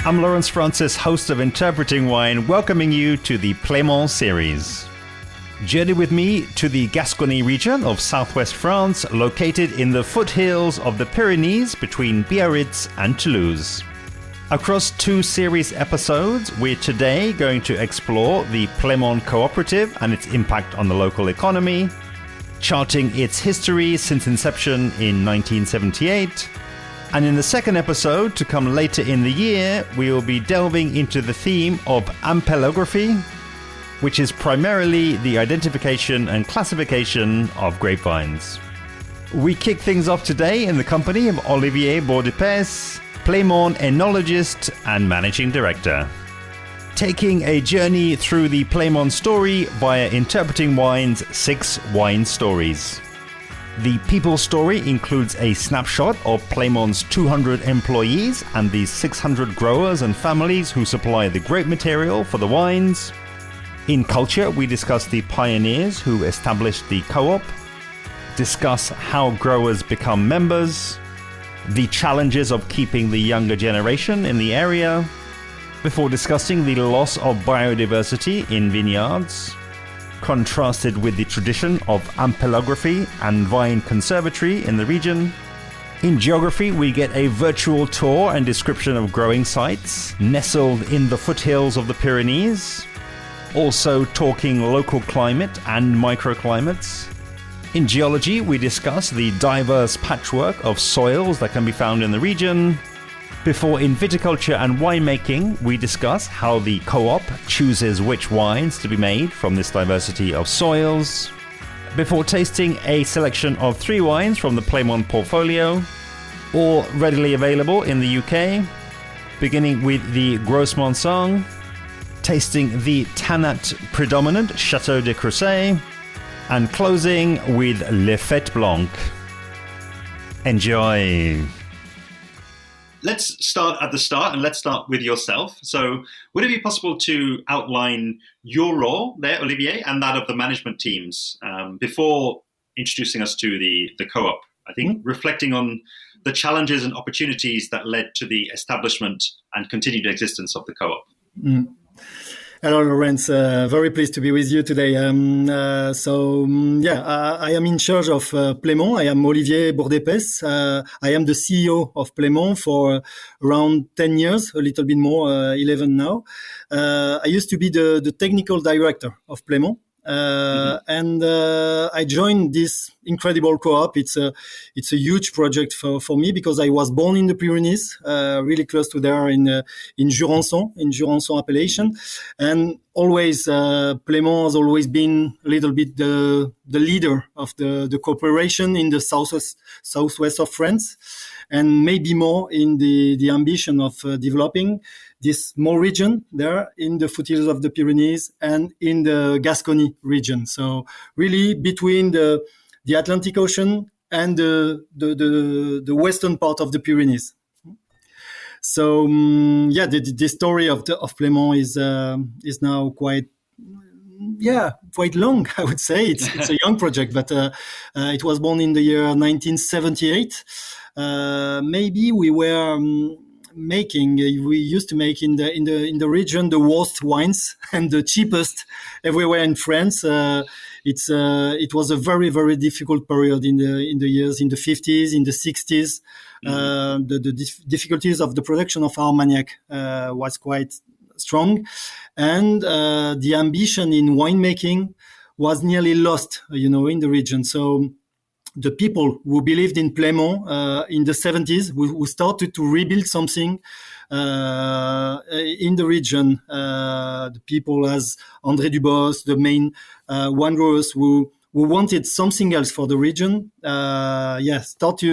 I'm Lawrence Francis, host of Interpreting Wine, welcoming you to the Plaimont series. Journey with me to the Gascony region of southwest France, located in the foothills of the Pyrenees between Biarritz and Toulouse. Across 2 series episodes, we're today going to explore the Plaimont Cooperative and its impact on the local economy, charting its history since inception in 1978. And in the second episode, to come later in the year, we will be delving into the theme of ampelography, which is primarily the identification and classification of grapevines. We kick things off today in the company of Olivier Bourdet-Pees, Plaimont Oenologist and Managing Director, taking a journey through the Plaimont story via Interpreting Wine's 6 Wine Stories. The people story includes a snapshot of Plaimont's 200 employees and the 600 growers and families who supply the grape material for the wines. In culture, we discuss the pioneers who established the co-op, discuss how growers become members, the challenges of keeping the younger generation in the area, before discussing the loss of biodiversity in vineyards, contrasted with the tradition of ampelography and vine conservatory in the region. In geography, we get a virtual tour and description of growing sites nestled in the foothills of the Pyrenees, also talking local climate and microclimates. In geology, we discuss the diverse patchwork of soils that can be found in the region. Before in viticulture and winemaking, we discuss how the co-op chooses which wines to be made from this diversity of soils. Before tasting a selection of 3 wines from the Plaimont portfolio, all readily available in the UK, beginning with the Gros Manseng, tasting the Tannat predominant Château de Crouseilles, and closing with Le Faite blanc. Enjoy! Let's start at the start, and let's start with yourself. So would it be possible to outline your role there, Olivier, and that of the management teams before introducing us to the co-op? I think reflecting on the challenges and opportunities that led to the establishment and continued existence of the co-op. Hello, Lawrence. Very pleased to be with you today. I am in charge of Plaimont. I am Olivier Bourdet-Pees. I am the CEO of Plaimont for around 10 years, a little bit more, 11 now. I used to be the technical director of Plaimont. And I joined this incredible co-op. It's a huge project for me because I was born in the Pyrenees, really close to there in Jurançon appellation, and always Plaimont has always been a little bit the leader of the cooperation in the southwest of France, and maybe more in the ambition of developing this small region there in the foothills of the Pyrenees and in the Gascony region. So really between the Atlantic Ocean and the western part of the Pyrenees. So the story of Plaimont is now quite long, I would say. It's a young project, but it was born in the year 1978. Maybe we were we used to make in the region the worst wines and the cheapest everywhere in France. It was a very, very difficult period in the years in the 50s, in the 60s. The difficulties of the production of Armagnac was quite strong, and the ambition in winemaking was nearly lost, in the region. So the people who believed in Plaimont in the 70s, who started to rebuild something in the region, the people as André Dubos, the main wine growers who wanted something else for the region, start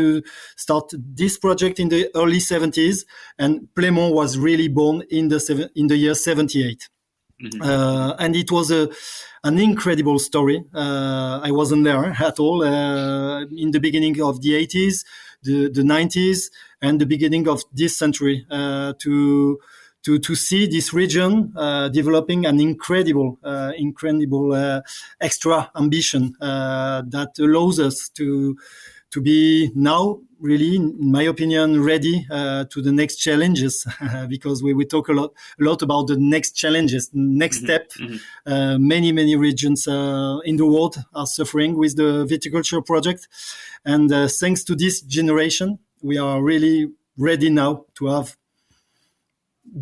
this project in the early 70s, and Plaimont was really born in the year 78. And it was an incredible story. I wasn't there at all in the beginning of the 80s, the 90s, and the beginning of this century to see this region developing an incredible extra ambition that allows us to to be now really, in my opinion, ready to the next challenges because we talk a lot about the next challenges, next step. Many regions in the world are suffering with the viticulture project, and thanks to this generation, we are really ready now to have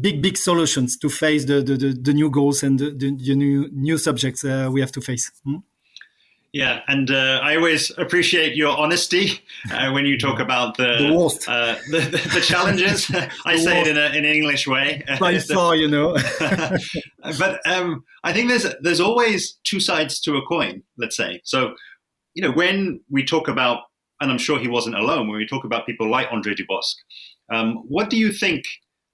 big solutions to face the new goals and the new subjects we have to face. Yeah, and I always appreciate your honesty when you talk about the challenges. I say it in an English way. By far, But I think there's always two sides to a coin, let's say. So, when we talk about, and I'm sure he wasn't alone, when we talk about people like André Dubosc, what do you think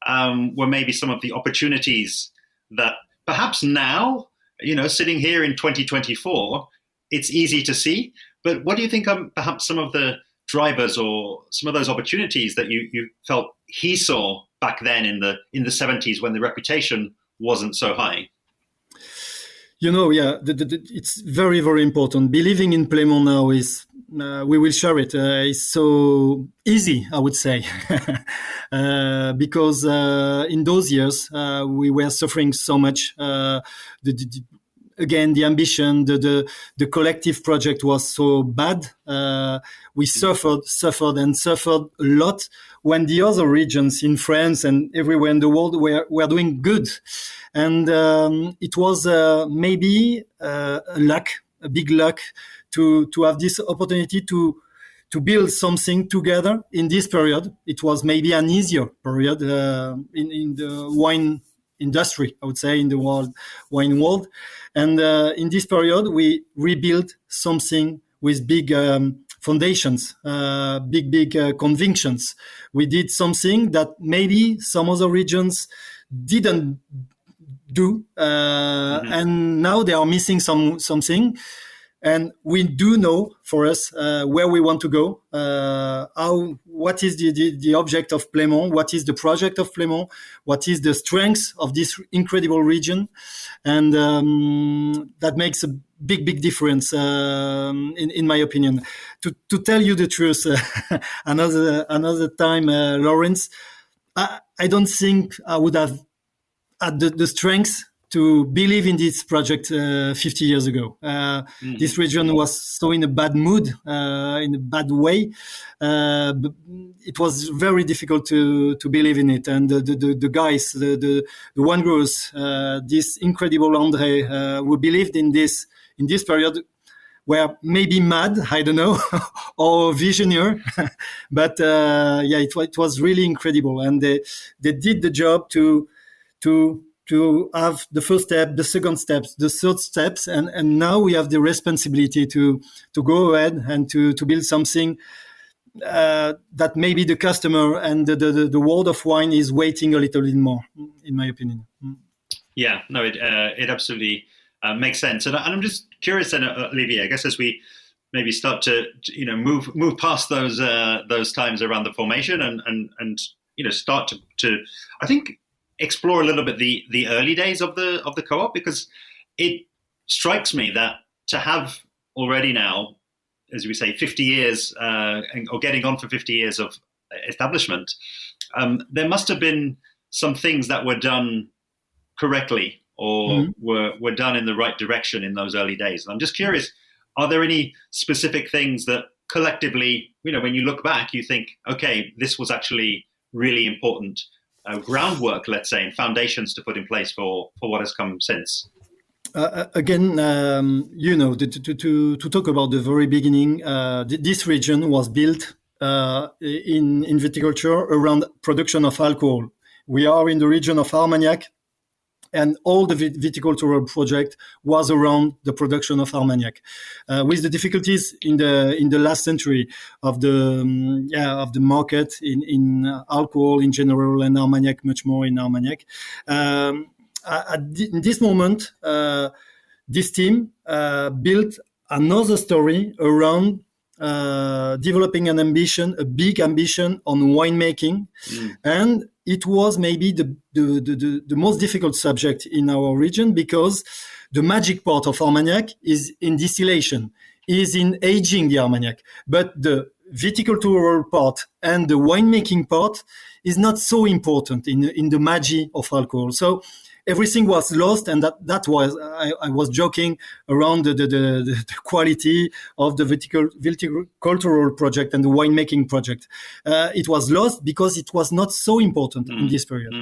were maybe some of the opportunities that perhaps now, sitting here in 2024, it's easy to see, but what do you think are perhaps some of the drivers or some of those opportunities that you felt he saw back then in the 70s when the reputation wasn't so high? It's very, very important. Believing in Plaimont now is, we will share it, is so easy, I would say, because in those years, we were suffering so much. Again, the ambition, the collective project was so bad. We suffered a lot when the other regions in France and everywhere in the world were doing good. And it was maybe a big luck to have this opportunity to build something together in this period. It was maybe an easier period in the wine industry, I would say, in the wine world. And in this period, we rebuilt something with big foundations, big convictions. We did something that maybe some other regions didn't do, and now they are missing something. And we do know for us where we want to go, what is the object of Plaimont, what is the project of Plaimont, what is the strength of this incredible region, and that makes a big difference in my opinion. To tell you the truth, another time, Lawrence, I don't think I would have had the strength to believe in this project 50 years ago. This region was so in a bad mood, in a bad way. It was very difficult to believe in it. And the guys, the one growers, this incredible André, who believed in this period, were maybe mad, I don't know, or visionary, but it was really incredible. And they did the job to have the first step, the second steps, the third steps, and now we have the responsibility to go ahead and to build something that maybe the customer and the world of wine is waiting a little bit more, in my opinion. Yeah, no, it absolutely makes sense. And I'm just curious then, Olivier, I guess as we maybe start to move past those times around the formation and start to I think explore a little bit the early days of the co-op, because it strikes me that to have already now, as we say, 50 years or getting on for 50 years of establishment, there must have been some things that were done correctly or were done in the right direction in those early days. And I'm just curious, are there any specific things that collectively, when you look back, you think, okay, this was actually really important groundwork, let's say, and foundations to put in place for what has come since? Again, to talk about the very beginning, this region was built in viticulture around production of alcohol. We are in the region of Armagnac, and all the viticultural project was around the production of Armagnac, with the difficulties in the last century of the market in alcohol in general, and Armagnac much more in Armagnac. In this moment, this team built another story around developing a big ambition on winemaking, and it was maybe the most difficult subject in our region, because the magic part of Armagnac is in distillation, is in aging the Armagnac, but the viticultural part and the winemaking part is not so important in the magic of alcohol. So everything was lost, and that was I was joking around the quality of the viticultural project and the winemaking project. It was lost because it was not so important in this period.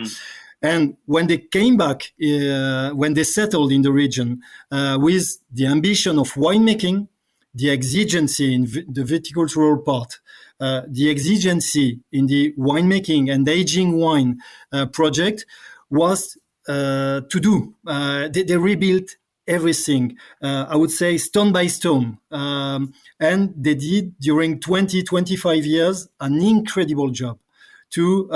And when they came back, when they settled in the region with the ambition of winemaking, the exigency in the viticultural part, the exigency in the winemaking and aging wine project was to do. They rebuilt everything, I would say stone by stone. And they did during 25 years an incredible job to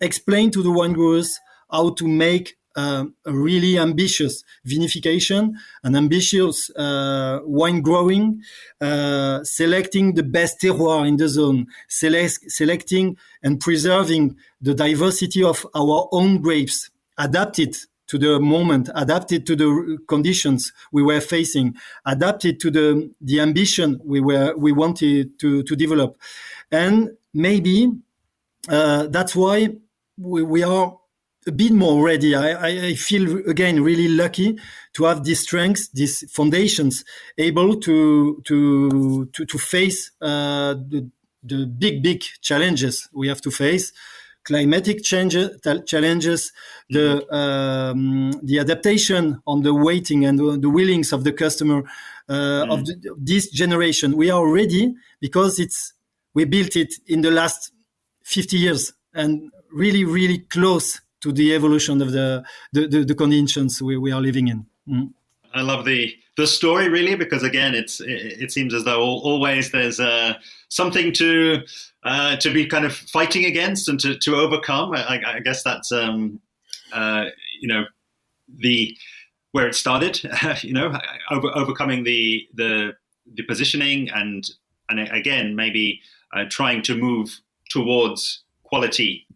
explain to the wine growers how to make a really ambitious vinification, an ambitious wine growing, selecting the best terroir in the zone, selecting and preserving the diversity of our own grapes, adapted to the moment, adapted to the conditions we were facing, adapted to the ambition we wanted to develop. And maybe that's why we are a bit more ready. I feel again really lucky to have these strengths, these foundations, able to face the big challenges we have to face. Climatic challenges, the adaptation on the waiting and the willings of the customer of this generation. We are ready because we built it in the last 50 years and really close to the evolution of the conditions we are living in. I love the story, really, because again, it seems as though always there's something to be kind of fighting against and to overcome. I guess that's where it started. Overcoming the positioning and again maybe trying to move towards quality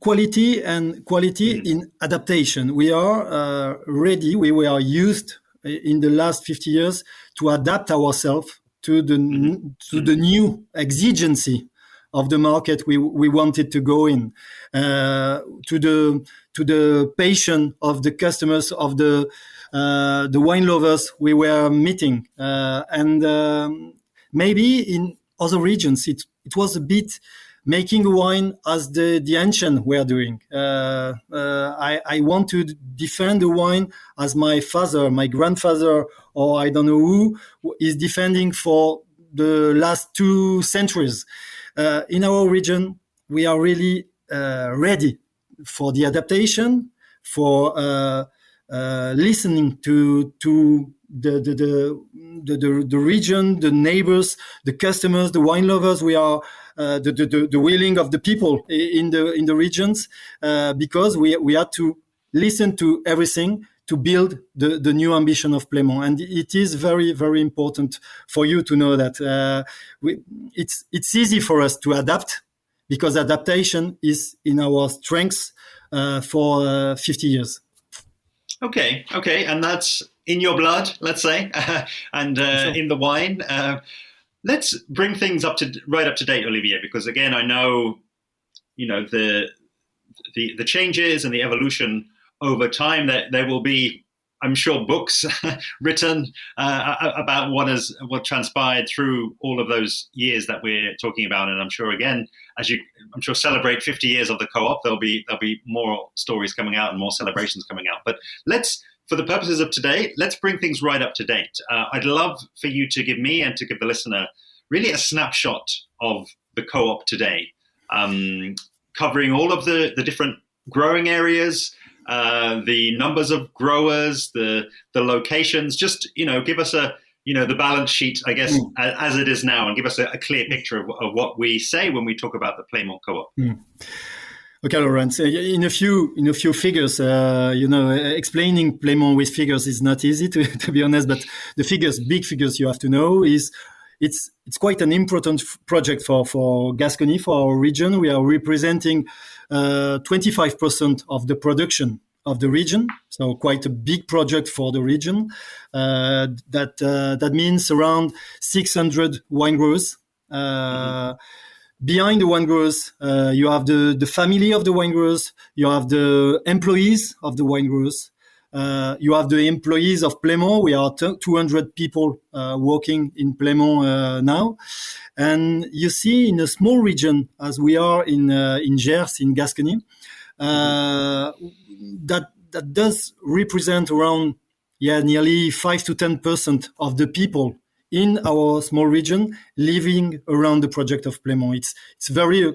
in adaptation. We are ready. We were used in the last 50 years to adapt ourselves to the new exigency of the market we wanted to go in, to the passion of the customers, of the wine lovers we were meeting, and maybe in other regions it was a bit making wine as the ancient were doing. I want to defend the wine as my father, my grandfather, or I don't know who is defending for the last 2 centuries. In our region, we are really ready for the adaptation, for listening to the region, the neighbors, the customers, the wine lovers. We are the willing of the people in the regions, because we had to listen to everything to build the new ambition of Plaimont. And it is very, very important for you to know that it's easy for us to adapt, because adaptation is in our strengths for 50 years. Okay, and that's in your blood, let's say, and sure. In the wine. Let's bring things right up to date, Olivier, because again, I know, the changes and the evolution over time. That there will be, I'm sure, books written about what transpired through all of those years that we're talking about. And I'm sure, again, celebrate 50 years of the co-op, there'll be more stories coming out and more celebrations coming out. But for the purposes of today, let's bring things right up to date. I'd love for you to give me and to give the listener really a snapshot of the co-op today, covering all of the different growing areas, the numbers of growers, the locations. Just give us the balance sheet, I guess, as it is now, and give us a clear picture of what we say when we talk about the Plaimont co-op. Okay, Laurence. In a few figures, explaining Plaimont with figures is not easy, to be honest. But the big figures you have to know is it's quite an important project for Gascony, for our region. We are representing 25% of the production of the region, so quite a big project for the region. That means around 600 wine growers Behind the wine growers, you have the family of the wine growers, you have the employees of the wine growers, you have the employees of Plaimont. We are 200 people working in Plaimont now. And you see in a small region, as we are in Gers, in Gascony, that does represent around nearly 5 to 10% of the people in our small region living around the project of Plaimont. It's very,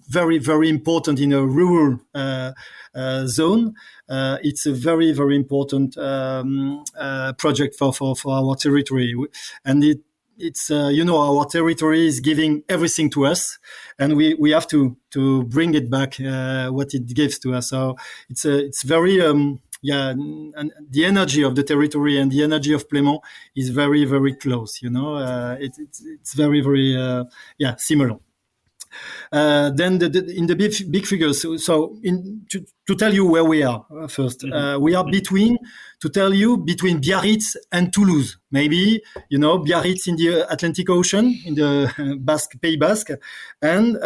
very, very important in a rural zone. It's a very, very important project for our territory, and it's our territory is giving everything to us, and we have to bring it back what it gives to us. So it's very and the energy of the territory and the energy of Plaimont is very, very close. It's very, very similar. Then in the big figures. So to tell you where we are first, we are between Biarritz and Toulouse. Maybe Biarritz in the Atlantic Ocean in the Pays Basque, and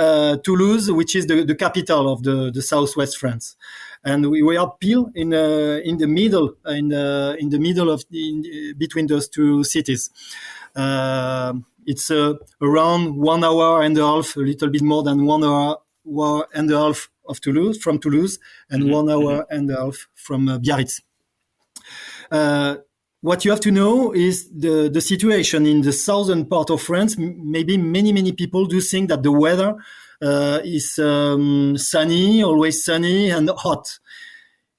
Toulouse, which is the capital of the southwest France. And we are pile in the middle, between those two cities. It's around 1 hour and a half, a little bit more than 1 hour and a half from Toulouse, and 1 hour and a half from Biarritz. What you have to know is the situation in the southern part of France. Maybe many people do think that the weather is sunny, always sunny and hot.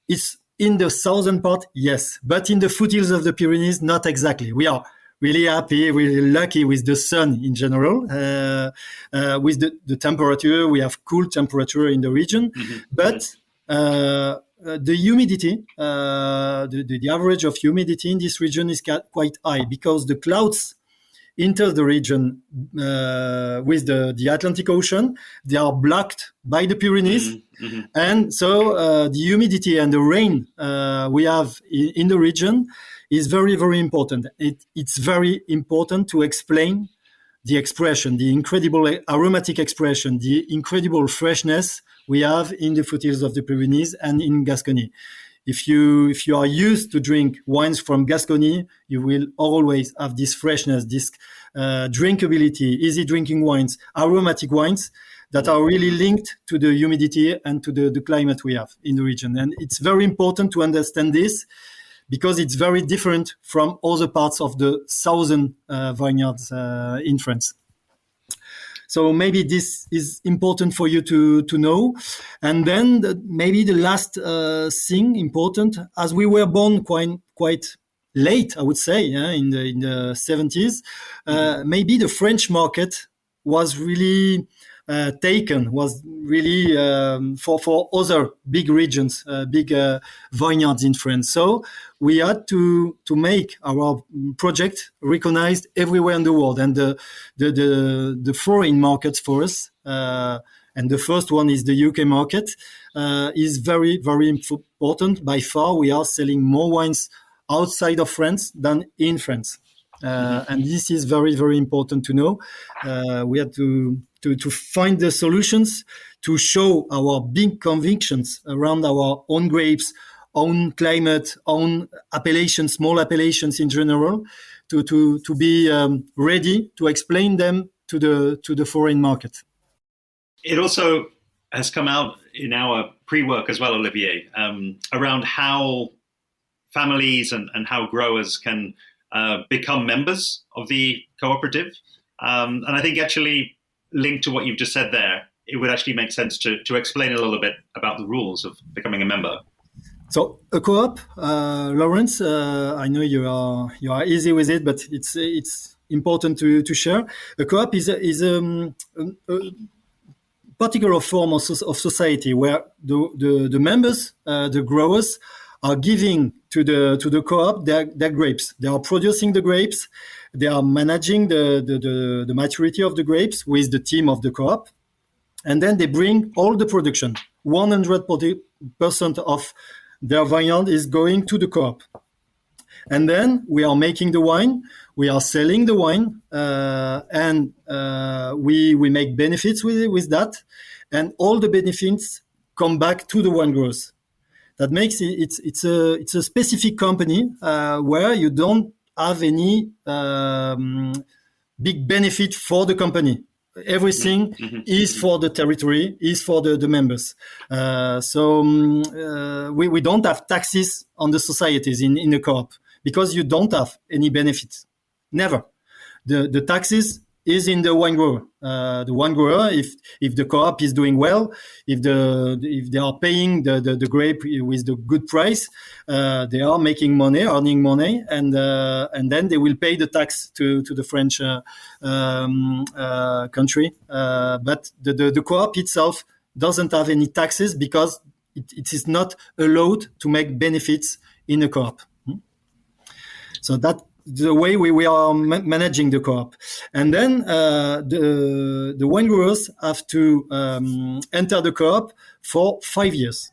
It's in the southern part, yes, but in the foothills of the Pyrenees, not exactly. We are really happy, really lucky with the sun in general. With the temperature, we have cool temperature in the region, but the humidity, the average of humidity in this region is quite high, because the clouds enter the region with the Atlantic Ocean. They are blocked by the Pyrenees. And so the humidity and the rain we have in the region is very, very important. It's very important to explain the expression, the incredible aromatic expression, the incredible freshness we have in the foothills of the Pyrenees and in Gascony. If you are used to drink wines from Gascony, you will always have this freshness, this drinkability, easy drinking wines, aromatic wines that are really linked to the humidity and to the climate we have in the region. And it's very important to understand this, because it's very different from other parts of the southern vineyards in France. So maybe this is important for you to know. And then maybe the last thing important, as we were born quite late, I would say, in the 70s, maybe the French market was really was really for other big regions, big vineyards in France. So we had to make our project recognized everywhere in the world, and the foreign markets for us, and the first one is the UK market, is very, very important. By far, we are selling more wines outside of France than in France. And this is very, very important to know. We had to find the solutions to show our big convictions around our own grapes, own climate, own appellations, small appellations in general, to be ready to explain them to the foreign market. It also has come out in our pre-work as well, Olivier, around how families and how growers can become members of the cooperative. And I think actually linked to what you've just said there, it would actually make sense to explain a little bit about the rules of becoming a member. So a co-op, Lawrence, I know you are easy with it, but it's important to share. A co-op is a particular form of society where the members, the growers, are giving to the co-op their grapes. They are producing the grapes. They are managing the maturity of the grapes with the team of the co-op. And then they bring all the production. 100% of their vineyard is going to the co-op. And then we are making the wine, we are selling the wine, and we make benefits with that. And all the benefits come back to the wine growers. That makes it's a specific company where you don't have any big benefit for the company. Everything is for the territory, is for the members. So we don't have taxes on the societies in the co-op because you don't have any benefits. Never. The taxes is in the wine grower. The wine grower, if the co-op is doing well, if they are paying the grape with the good price, they are making money, earning money, and then they will pay the tax to the French country. But the co-op itself doesn't have any taxes because it is not allowed to make benefits in a co-op. So that the way we are managing the co-op. And then the wine growers have to enter the co-op for 5 years.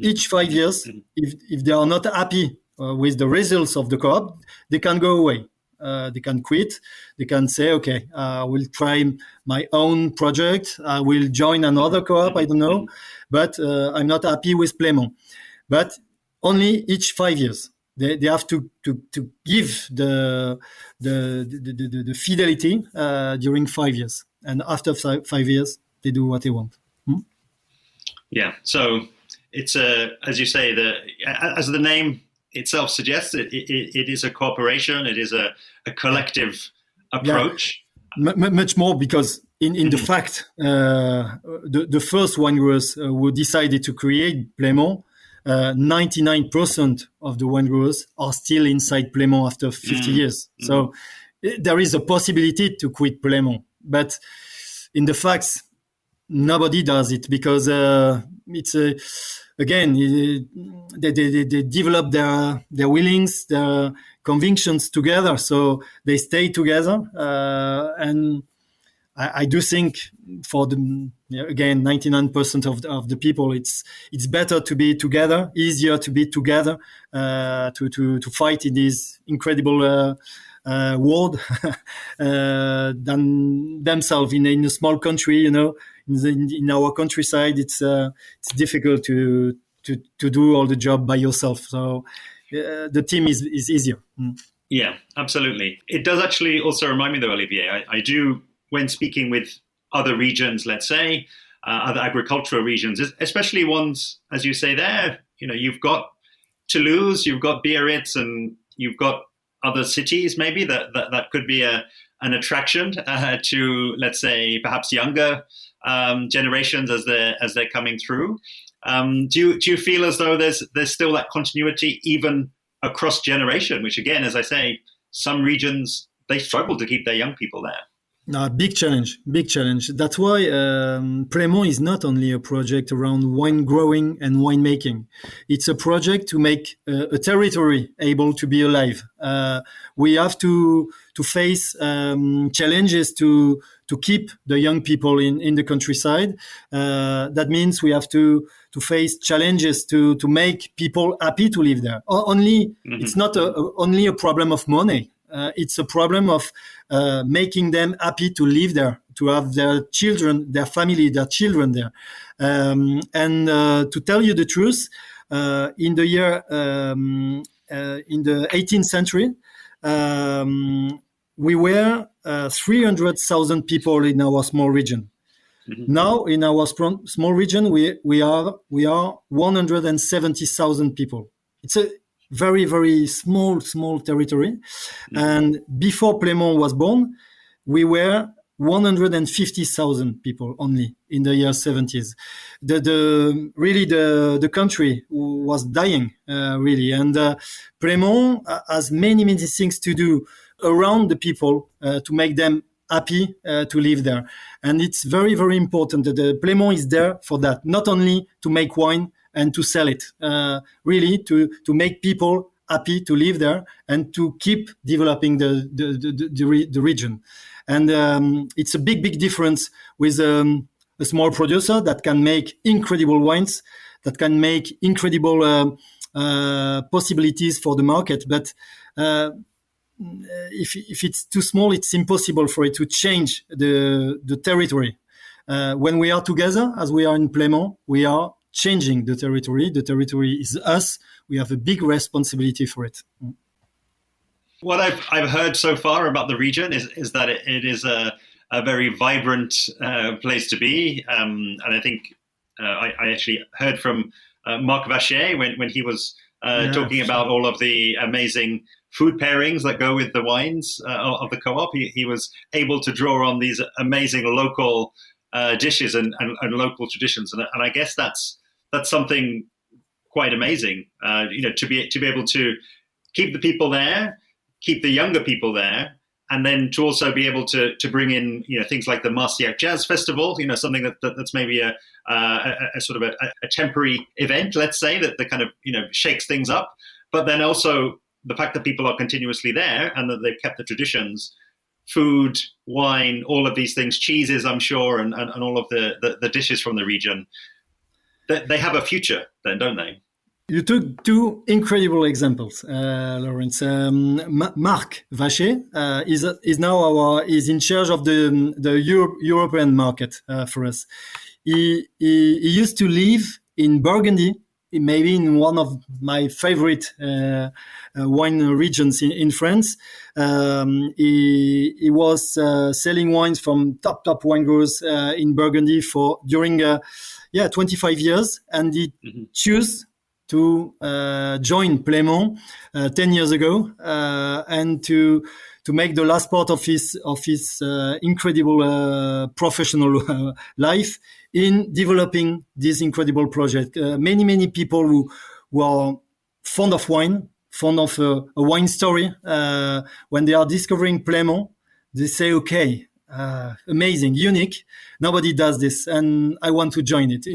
Each 5 years, if they are not happy with the results of the co-op, they can go away. They can quit. They can say, okay, I will try my own project. I will join another co-op, I don't know. But I'm not happy with Plaimont. But only each 5 years. They have to give the fidelity during 5 years, and after 5 years they do what they want. Yeah, so it's as you say, as the name itself suggests, it is a cooperation. It is a collective approach. Yeah. Much more because in the fact the first wine growers who decided to create Plaimont. 99% of the wine growers are still inside Plaimont after 50 years. So there is a possibility to quit Plaimont. But in the facts, nobody does it because it's again, they develop their willings, their convictions together. So they stay together. And I do think for again 99% of the people, it's better to be together, easier to be together, to fight in this incredible world than themselves in a small country. You know, in our countryside, it's difficult to do all the job by yourself. So the team is easier. Yeah, absolutely. It does actually also remind me, though, Olivier, I do. When speaking with other regions, let's say, other agricultural regions, especially ones, as you say there, you know, you've got Toulouse, you've got Biarritz, and you've got other cities maybe that could be an attraction to, let's say, perhaps younger generations as they're coming through. Do you feel as though there's still that continuity even across generation, which again, as I say, some regions, they struggle to keep their young people there? No, big challenge. That's why Plaimont is not only a project around wine growing and wine making. It's a project to make a territory able to be alive. We have to face challenges to keep the young people in the countryside. That means we have to face challenges to make people happy to live there. It's not only a problem of money. It's a problem of making them happy to live there, to have their children, their family, their children there. And to tell you the truth, in the 18th century, we were 300,000 people in our small region. Now, in our small region, we are 170,000 people. It's a very, very small territory. And before Plaimont was born, we were 150,000 people only in the year 70s. The country was dying, really. And Plaimont has many things to do around the people to make them happy to live there. And it's very, very important that the Plaimont is there for that, not only to make wine and to sell it, really to make people happy to live there and to keep developing the region. And it's a big difference with a small producer that can make incredible wines, that can make incredible possibilities for the market. But if it's too small, it's impossible for it to change the territory. When we are together, as we are in Plaimont, we are changing the territory. The territory is us. We have a big responsibility for it. What I've heard so far about the region is that it is a very vibrant place to be, and I think I actually heard from Marc Vachet when he was talking about all of the amazing food pairings that go with the wines of the co-op. He was able to draw on these amazing local dishes and local traditions, and I guess that's something quite amazing. To be able to keep the people there, keep the younger people there, and then to also be able to bring in things like the Marcillac Jazz Festival, something that's maybe a sort of a temporary event, let's say, that kind of shakes things up, but then also the fact that people are continuously there and that they've kept the traditions, food, wine, all of these things, cheeses, I'm sure, and all of the dishes from the region, they have a future then, don't they? You took two incredible examples, Lawrence. Marc Vachet is in charge of the European market for us. He used to live in Burgundy, maybe in one of my favorite wine regions in France. He was selling wines from top wine growers in Burgundy during 25 years, and he chose to join Plaimont 10 years ago and to make the last part of his incredible professional life in developing this incredible project. Many people who are fond of wine, fond of a wine story, when they are discovering Plaimont, they say, okay, amazing, unique. Nobody does this, and I want to join it.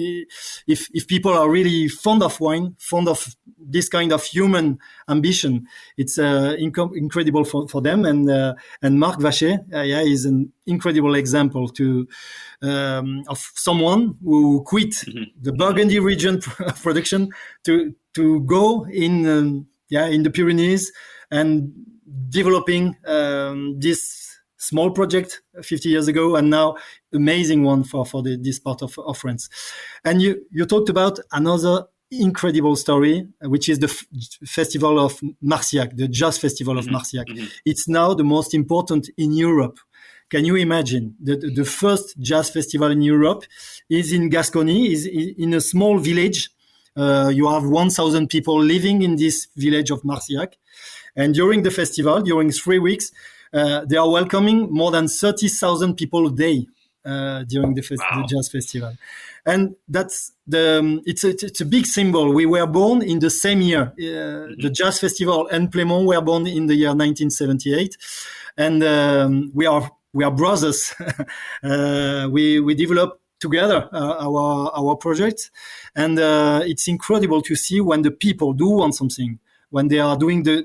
If people are really fond of wine, fond of this kind of human ambition, it's incredible for them. And Marc Vachet, is an incredible example of someone who quit the Burgundy region production to go in the Pyrenees and developing this small project 50 years ago, and now amazing one for this part of France. And you talked about another incredible story, which is the festival of Marcillac, the Jazz Festival of Marcillac. It's now the most important in Europe. Can you imagine the first jazz festival in Europe is in Gascony, is in a small village. You have 1,000 people living in this village of Marcillac. And during the festival, during 3 weeks, they are welcoming more than 30,000 people a day during the jazz festival, and it's a big symbol. We were born in the same year. The jazz festival and Plaimont were born in the year 1978, and we are brothers. We developed together our project, and it's incredible to see when the people do want something, when they are doing the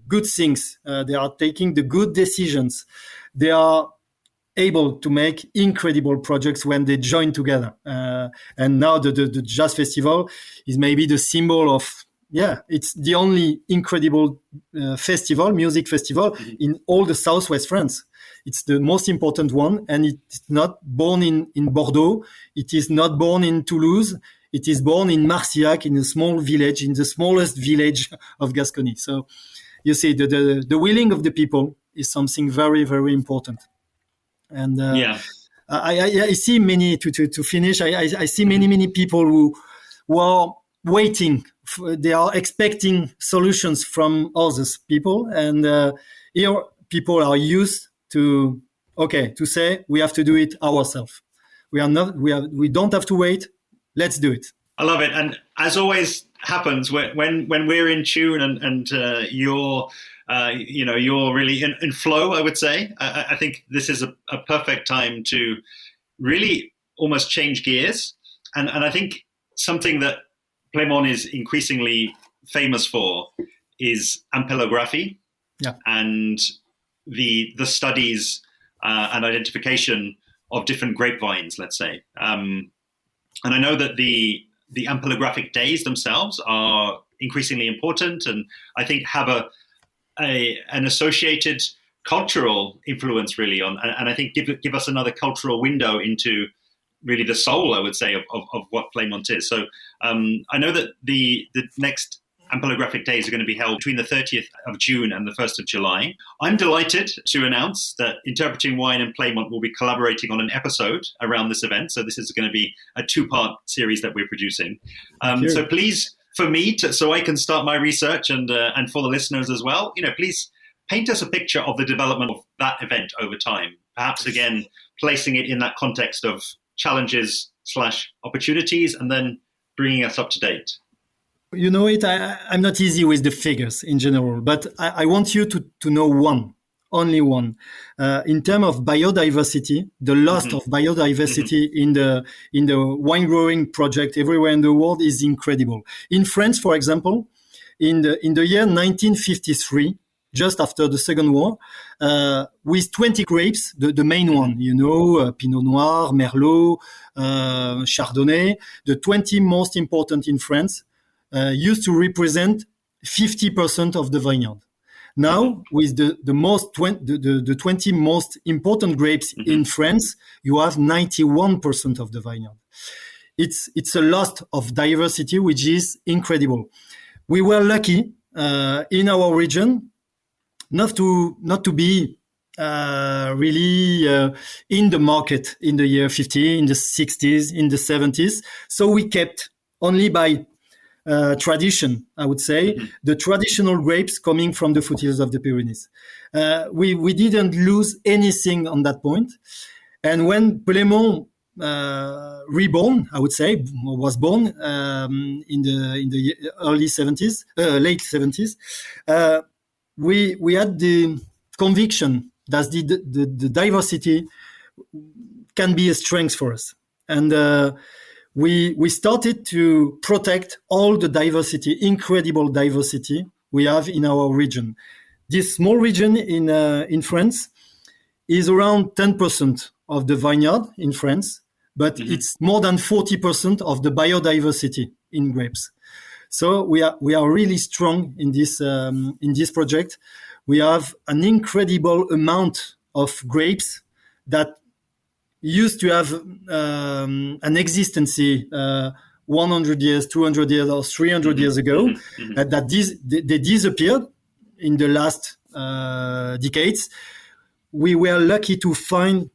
good things, they are taking the good decisions, they are able to make incredible projects when they join together. And now the Jazz Festival is maybe the symbol of, it's the only incredible music festival in all the Southwest France. It's the most important one, and it's not born in Bordeaux. It is not born in Toulouse. It is born in Marcillac, in a small village, in the smallest village of Gascony. So you see, the willing of the people is something very, very important. And I see many, to finish, I see many people who are waiting. They are expecting solutions from others people. And here people are used to say, we have to do it ourselves. We don't have to wait. Let's do it. I love it. And as always happens, when we're in tune and you're really in flow, I would say, I think this is a perfect time to really almost change gears. And I think something that Plaimont is increasingly famous for is ampelography and the studies and identification of different grapevines, let's say. And I know that the ampelographic days themselves are increasingly important, and I think have an associated cultural influence really on, and I think give us another cultural window into really the soul, I would say, of what Plaimont is. So I know that the next ampelographic days are going to be held between the 30th of June and the 1st of July. I'm delighted to announce that Interpreting Wine and Plaimont will be collaborating on an episode around this event. So this is going to be a 2-part series that we're producing. So please, for me, so I can start my research and for the listeners as well, please paint us a picture of the development of that event over time. Perhaps, again, placing it in that context of challenges/opportunities and then bringing us up to date. I'm not easy with the figures in general, but I want you to know only one. In terms of biodiversity, the loss of biodiversity in the wine growing project everywhere in the world is incredible. In France, for example, in the year 1953, just after the Second War, with 20 grapes, the main one, Pinot Noir, Merlot, Chardonnay, the 20 most important in France, used to represent 50% of the vineyard. Now, with the 20 most important grapes in France, you have 91% of the vineyard. It's a loss of diversity, which is incredible. We were lucky in our region not to be really in the market in the year 50, in the 60s, in the 70s. So we kept only by tradition, I would say, the traditional grapes coming from the foothills of the Pyrenees. We didn't lose anything on that point. And when Plaimont reborn, I would say, was born in the early 70s, late 70s, we had the conviction that the diversity can be a strength for us. And we started to protect all the diversity, incredible diversity we have in our region. This small region in France is around 10% of the vineyard in France, but it's more than 40% of the biodiversity in grapes. So we are really strong in this project. We have an incredible amount of grapes that used to have an existence 100 years, 200 years, or 300 years ago, they disappeared in the last decades. We were lucky to find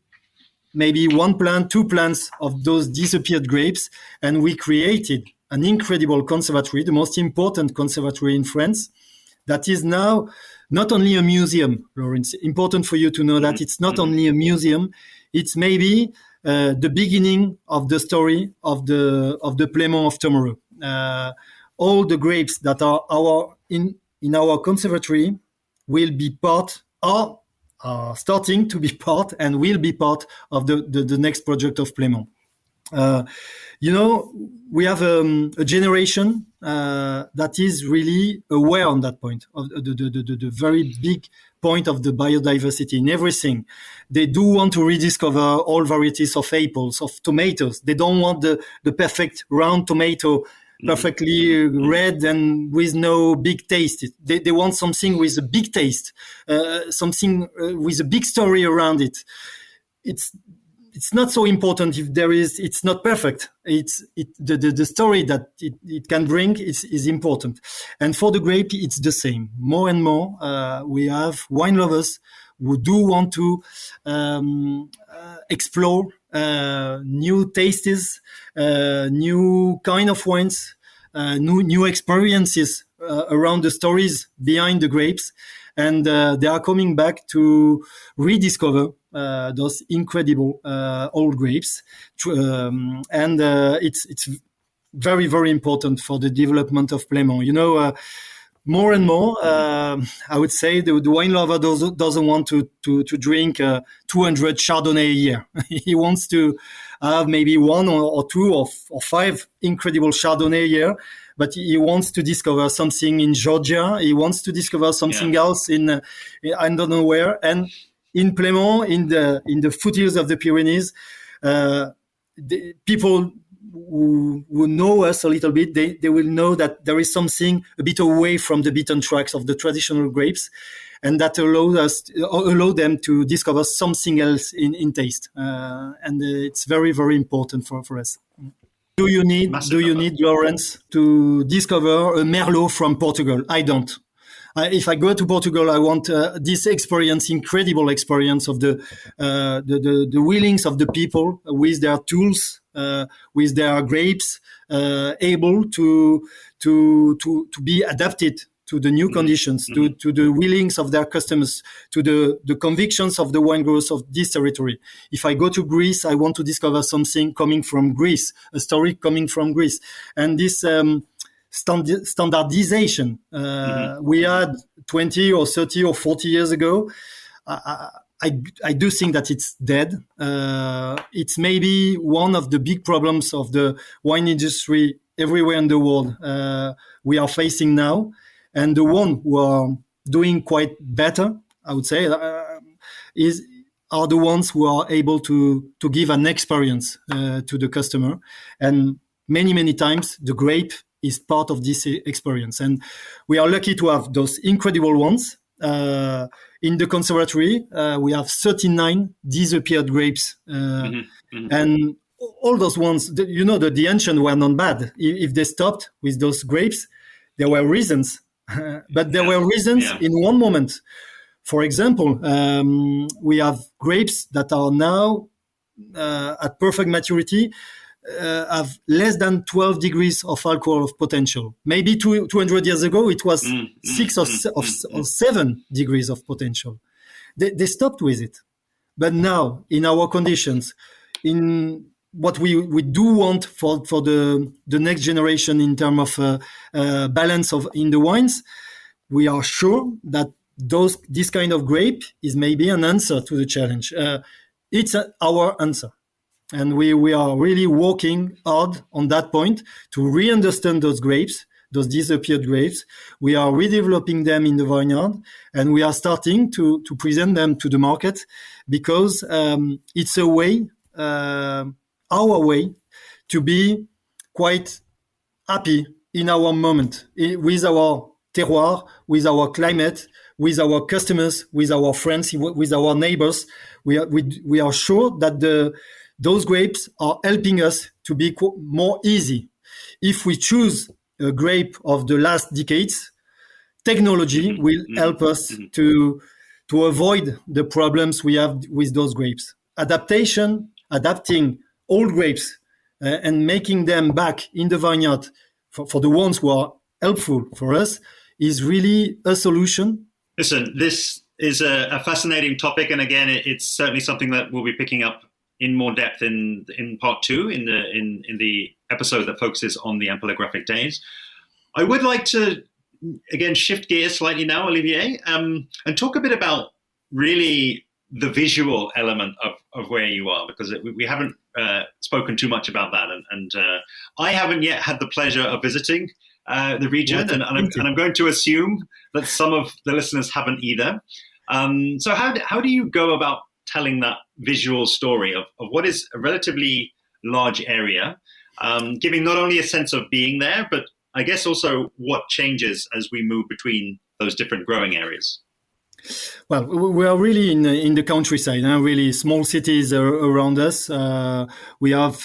maybe 1 plant, 2 plants of those disappeared grapes, and we created an incredible conservatory, the most important conservatory in France, that is now not only a museum, Lawrence. Important for you to know that it's not only a museum, it's maybe the beginning of the story of the Plaimont of tomorrow. All the grapes that are in our conservatory will be part, are starting to be part, and will be part of the next project of Plaimont. We have a generation that is really aware on that point of the very big point of the biodiversity in everything. They do want to rediscover all varieties of apples, of tomatoes. They don't want the perfect round tomato, perfectly red and with no big taste. They want something with a big taste, something with a big story around it. It's not so important if it's not perfect. The story that it can bring is important. And for the grape, it's the same. More and more, we have wine lovers who do want to explore new tastes, new kind of wines, new experiences around the stories behind the grapes. And they are coming back to rediscover those incredible old grapes. And it's very, very important for the development of Plaimont. More and more, I would say the wine lover doesn't want to drink 200 Chardonnay a year. He wants to have maybe 1 or 2 or 5 incredible Chardonnay a year. But he wants to discover something in Georgia. He wants to discover something else in I don't know where. And in Plaimont, in the foothills of the Pyrenees, people who know us a little bit, they will know that there is something a bit away from the beaten tracks of the traditional grapes, and that allow them to discover something else in taste. And it's very, very important for us. Do you need, Lawrence, to discover a Merlot from Portugal? I don't. If I go to Portugal, I want this experience, incredible experience of the willings of the people with their tools, with their grapes, able to be adapted to the new conditions, to the willings of their customers, to the convictions of the wine growers of this territory. If I go to Greece, I want to discover something coming from Greece, a story coming from Greece. And this standardization we had 20 or 30 or 40 years ago, I do think that it's dead. It's maybe one of the big problems of the wine industry everywhere in the world we are facing now. And the one who are doing quite better, I would say, are the ones who are able to give an experience to the customer. And many times the grape is part of this experience. And we are lucky to have those incredible ones. In the conservatory, we have 39 disappeared grapes. And all those ones, the ancient were not bad. If they stopped with those grapes, there were reasons. But there were reasons in one moment. For example, we have grapes that are now at perfect maturity, have less than 12 degrees of alcohol of potential. Maybe 200 years ago, it was 6 or 7 degrees of potential. They stopped with it. But now, in our conditions, in what we do want for the next generation in terms of balance in the wines, we are sure that this kind of grape is maybe an answer to the challenge. It's our answer. And we are really working hard on that point to re-understand those grapes, those disappeared grapes. We are redeveloping them in the vineyard, and we are starting to present them to the market because it's a way, our way, to be quite happy in our moment with our terroir, with our climate, with our customers, with our friends, with our neighbors. We are sure that those grapes are helping us to be more easy. If we choose a grape of the last decades, technology will help us to avoid the problems we have with those grapes. Adapting old grapes and making them back in the vineyard for the ones who are helpful for us is really a solution. Listen, this is a fascinating topic. And again, it's certainly something that we'll be picking up in more depth in part 2, in the episode that focuses on the ampelographic days. I would like to, again, shift gears slightly now, Olivier, and talk a bit about really the visual element of where you are, because we haven't spoken too much about that. And I haven't yet had the pleasure of visiting the region, and I'm going to assume that some of the listeners haven't either. So how do you go about telling that visual story of what is a relatively large area, giving not only a sense of being there, but I guess also what changes as we move between those different growing areas? Well, we are really in the countryside, really small cities around us. We have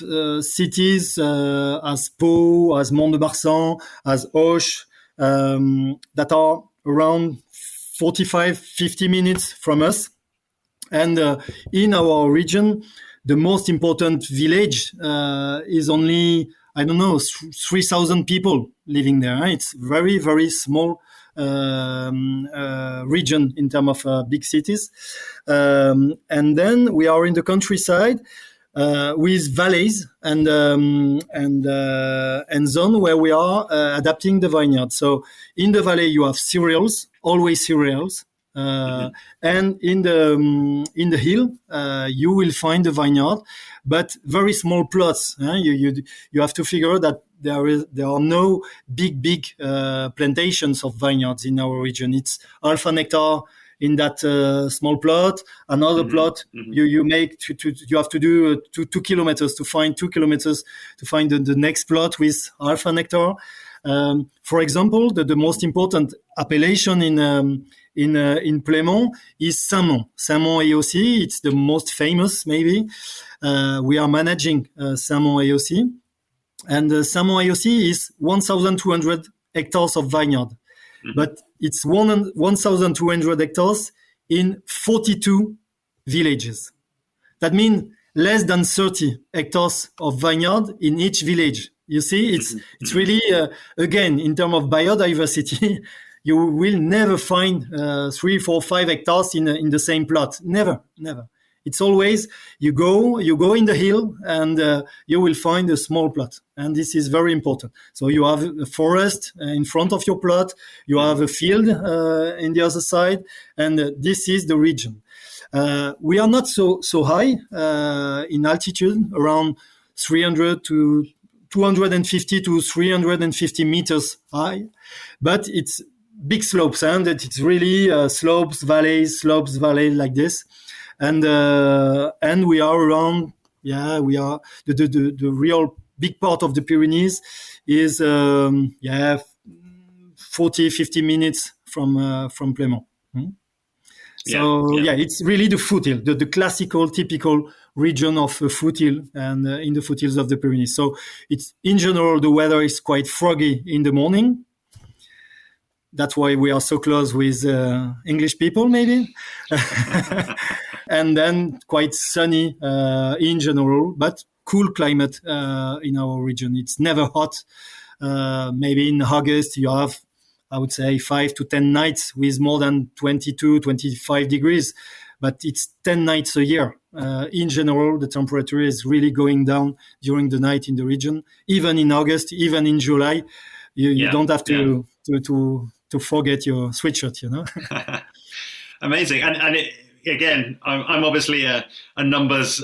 cities as Pau, as Mont-de-Marsan, as Auch, that are around 45-50 minutes from us. And in our region, the most important village is only, 3,000 people living there. It's very, very small region in terms of big cities. And then we are in the countryside with valleys and zone where we are adapting the vineyard. So in the valley, you have cereals, always cereals. And in the hill, you will find the vineyard, but very small plots. You have to figure that there are no big plantations of vineyards in our region. It's half an hectare in that small plot. Another plot you make you have to do 2 kilometers to find 2 kilometers to find the next plot with half an hectare. For example, the most important appellation in Plaimont is Saint-Mont AOC. It's the most famous, maybe. We are managing Saint-Mont AOC, and Saint-Mont AOC is 1,200 hectares of vineyard, but it's 1,200 hectares in 42 villages. That means less than 30 hectares of vineyard in each village. You see, it's really, again, in terms of biodiversity, you will never find 3, 4, 5 hectares in the same plot. Never. It's always you go in the hill and you will find a small plot, and this is very important. So you have a forest in front of your plot, you have a field in the other side, and this is the region. We are not so high in altitude, around 300 to 250 to 350 meters high, but it's big slopes, and it's really slopes, valleys like this. And we are around, we are the real big part of the Pyrenees is 40, 50 minutes from Plaimont. So it's really the foothill, the classical, typical region of a foothill, and in the foothills of the Pyrenees. So it's, in general, the weather is quite froggy in the morning. That's why we are so close with English people, maybe. And then quite sunny in general, but cool climate in our region. It's never hot. Maybe in August you have, I would say, 5 to 10 nights with more than 22, 25 degrees, but it's 10 nights a year. In general, the temperature is really going down during the night in the region. Even in August, even in July, you don't have to forget your sweatshirt, Amazing. And again, I'm obviously a numbers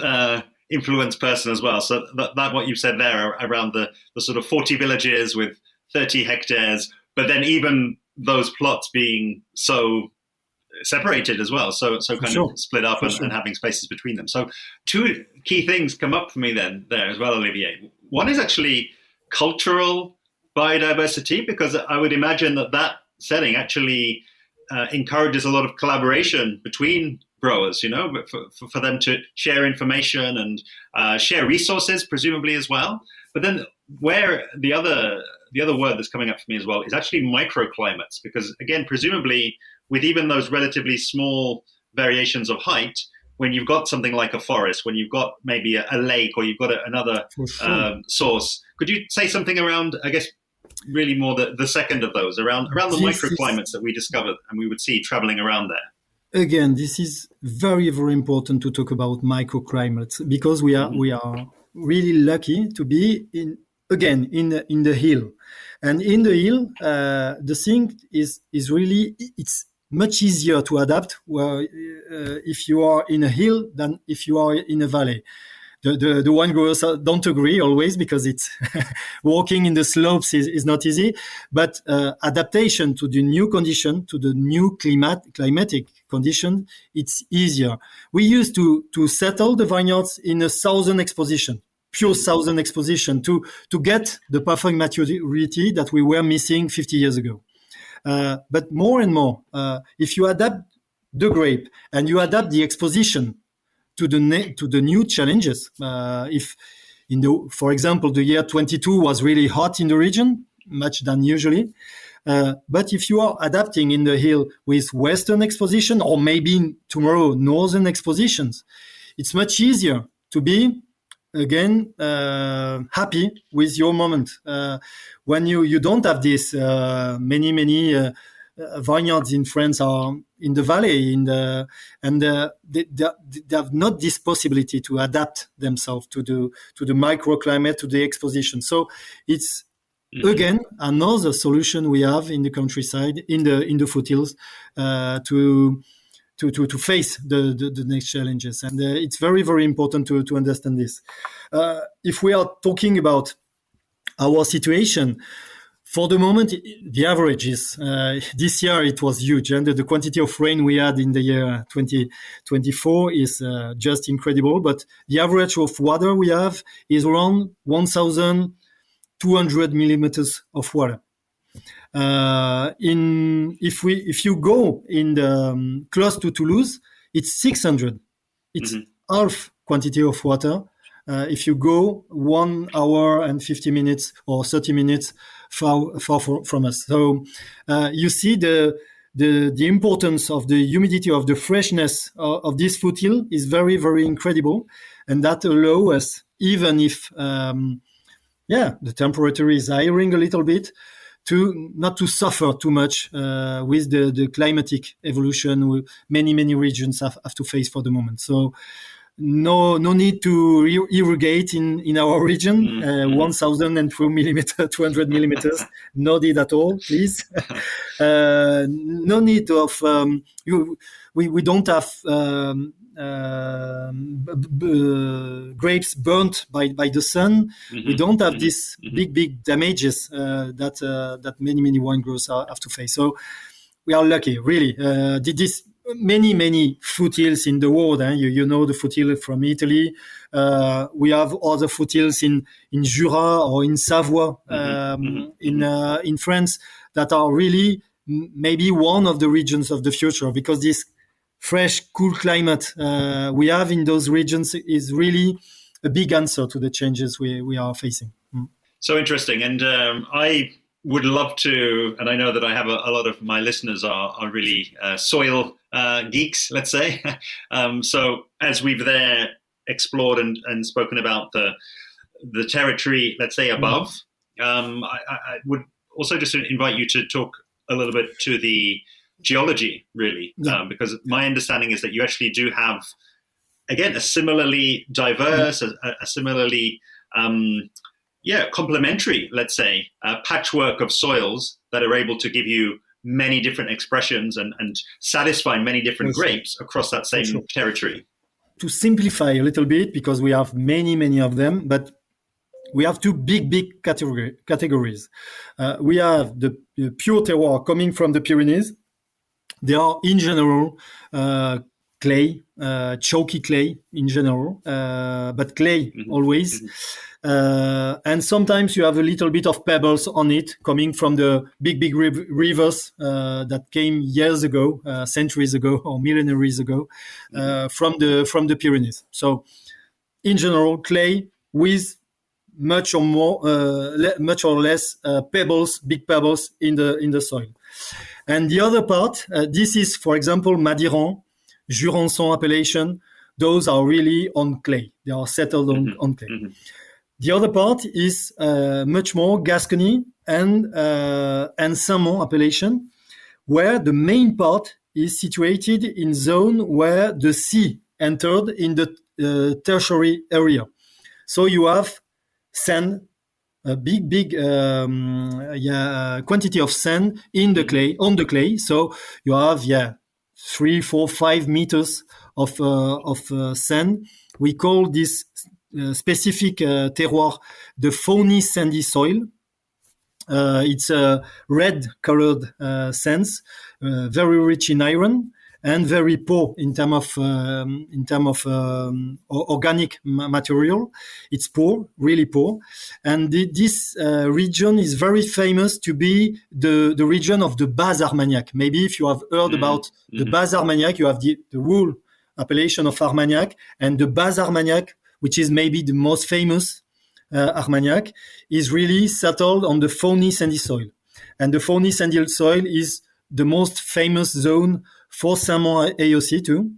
influenced person as well. So that what you've said there around the sort of 40 villages with 30 hectares, but then even those plots being so separated as well, so kind of split up and having spaces between them. So two key things come up for me then there as well, Olivier. One is actually cultural biodiversity, because I would imagine that setting actually encourages a lot of collaboration between growers, for them to share information and share resources, presumably as well. But then where the other word that's coming up for me as well is actually microclimates, because again, presumably with even those relatively small variations of height, when you've got something like a forest, when you've got maybe a lake, or you've got another source, could you say something around, I guess, really more the second of those, around the microclimates that we discovered and we would see traveling around there? Again, this is very, very important to talk about microclimates, because we are really lucky to be in the hill. And in the hill, the thing is really, it's much easier to adapt if you are in a hill than if you are in a valley. The wine growers don't agree always, because it's walking in the slopes is not easy, but adaptation to the new condition, to the new climatic condition, it's easier. We used to settle the vineyards in a southern exposition, pure southern exposition, to get the perfect maturity that we were missing 50 years ago. But more and more, if you adapt the grape and you adapt the exposition to the new challenges, for example, the year 22 was really hot in the region, much than usually. But if you are adapting in the hill with western exposition, or maybe tomorrow northern expositions, it's much easier to be, again, happy with your moment. When you don't have this, many vineyards in France are in the valley, they have not this possibility to adapt themselves to the microclimate, to the exposition. So it's again another solution we have in the countryside, in the foothills, to face the next challenges, and it's very, very important to understand this. If we are talking about our situation, For the moment, the average is, this year it was huge. And the quantity of rain we had in the year 2024 is just incredible. But the average of water we have is around 1,200 millimeters of water. If you go in the close to Toulouse, it's 600. It's half quantity of water. If you go 1 hour and 50 minutes or 30 minutes far from us. So you see the importance of the humidity, of the freshness of this foothill is very, very incredible. And that allows us, even if the temperature is highering a little bit, to not to suffer too much with the climatic evolution many regions have to face for the moment. So no need to irrigate in our region. 200 millimeters, no need at all, please. No need of we don't have grapes burnt by the sun. We don't have these big damages that many wine growers have to face. So we are lucky, really. This many foothills in the world. You know the foothill from Italy. We have other foothills in Jura or in Savoie, in France, that are really maybe one of the regions of the future, because this fresh, cool climate we have in those regions is really a big answer to the changes we are facing. So interesting. And I would love to, and I know that I have a lot of my listeners are really soil geeks, let's say. So as we've there explored and spoken about the territory, let's say, above, I would also just invite you to talk a little bit to the geology, really, because my understanding is that you actually do have, again, a similarly diverse, a similarly complementary, let's say, patchwork of soils that are able to give you many different expressions and satisfy many different grapes across that same territory. To simplify a little bit, because we have many of them, but we have two big categories. We have the pure terroir coming from the Pyrenees. They are, in general, clay, chalky clay in general, but clay always. And sometimes you have a little bit of pebbles on it coming from the big rivers that came years ago, centuries ago, or millenniaries ago, from the Pyrenees. So, in general, clay with much or less pebbles, big pebbles in the soil. And the other part, this is, for example, Madiran, Jurançon appellation. Those are really on clay. They are settled on clay. The other part is much more Gascony and Saint-Mont appellation, where the main part is situated in zone where the sea entered in the tertiary area. So you have sand, a big quantity of sand in the clay, on the clay. So you have 3, 4, 5 meters of sand. We call this specific terroir the phony sandy soil. It's a red-colored sands, very rich in iron and very poor in terms of organic material. It's poor, really poor, and this region is very famous to be the region of the Bas Armagnac. Maybe if you have heard about the Bas Armagnac, you have the whole appellation of Armagnac, and the Bas Armagnac, which is maybe the most famous Armagnac, is really settled on the phony sandy soil. And the phony sandy soil is the most famous zone for Saint-Mont AOC too.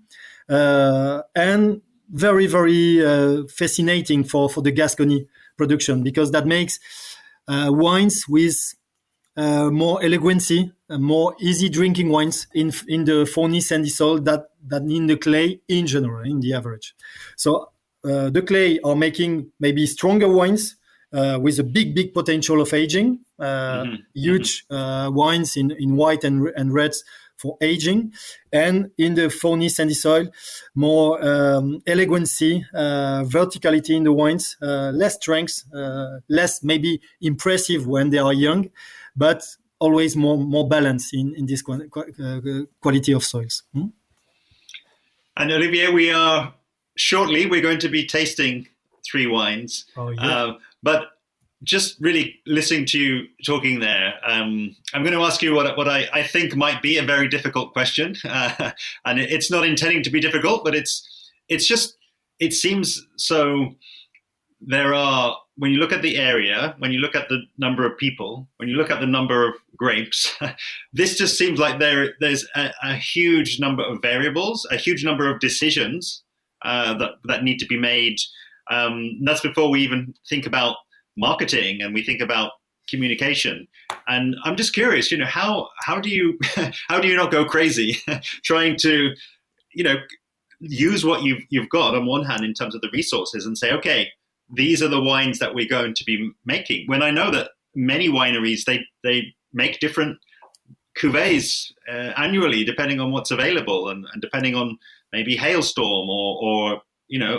And very fascinating for the Gascony production, because that makes wines with more elegancy, more easy drinking wines in the phony sandy soil than in the clay in general, in the average. So the clay are making maybe stronger wines with a big potential of aging, huge wines in white and reds for aging, and in the phony sandy soil, more elegancy, verticality in the wines, less strength, less maybe impressive when they are young, but always more balance in this quality of soils. And Olivier, we're going to be tasting 3 wines. Oh, yeah. But just really listening to you talking there, I'm going to ask you what I think might be a very difficult question. And it's not intending to be difficult, but it seems so. When you look at the area, when you look at the number of people, when you look at the number of grapes, this just seems like there's a huge number of variables, a huge number of decisions that need to be made. That's before we even think about marketing and we think about communication. And I'm just curious, how do you not go crazy trying to, use what you've got on one hand in terms of the resources and say, okay, these are the wines that we're going to be making. When I know that many wineries, they make different cuvées annually, depending on what's available and depending on maybe hailstorm or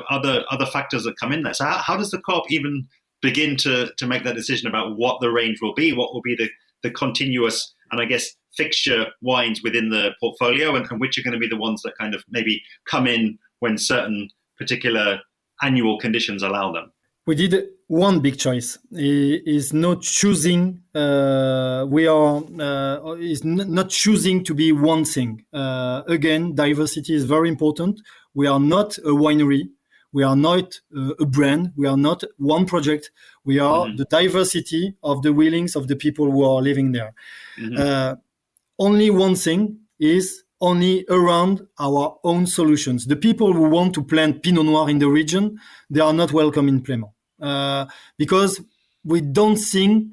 other factors that come in there. So how does the co-op even begin to make that decision about what the range will be, what will be the continuous and I guess fixture wines within the portfolio, and which are going to be the ones that kind of maybe come in when certain particular annual conditions allow them? We did one big choice. Is not choosing. Is not choosing to be one thing. Again, diversity is very important. We are not a winery. We are not a brand. We are not one project. We are the diversity of the willings of the people who are living there. Only one thing is only around our own solutions. The people who want to plant Pinot Noir in the region, they are not welcome in Plaimont. Because we don't think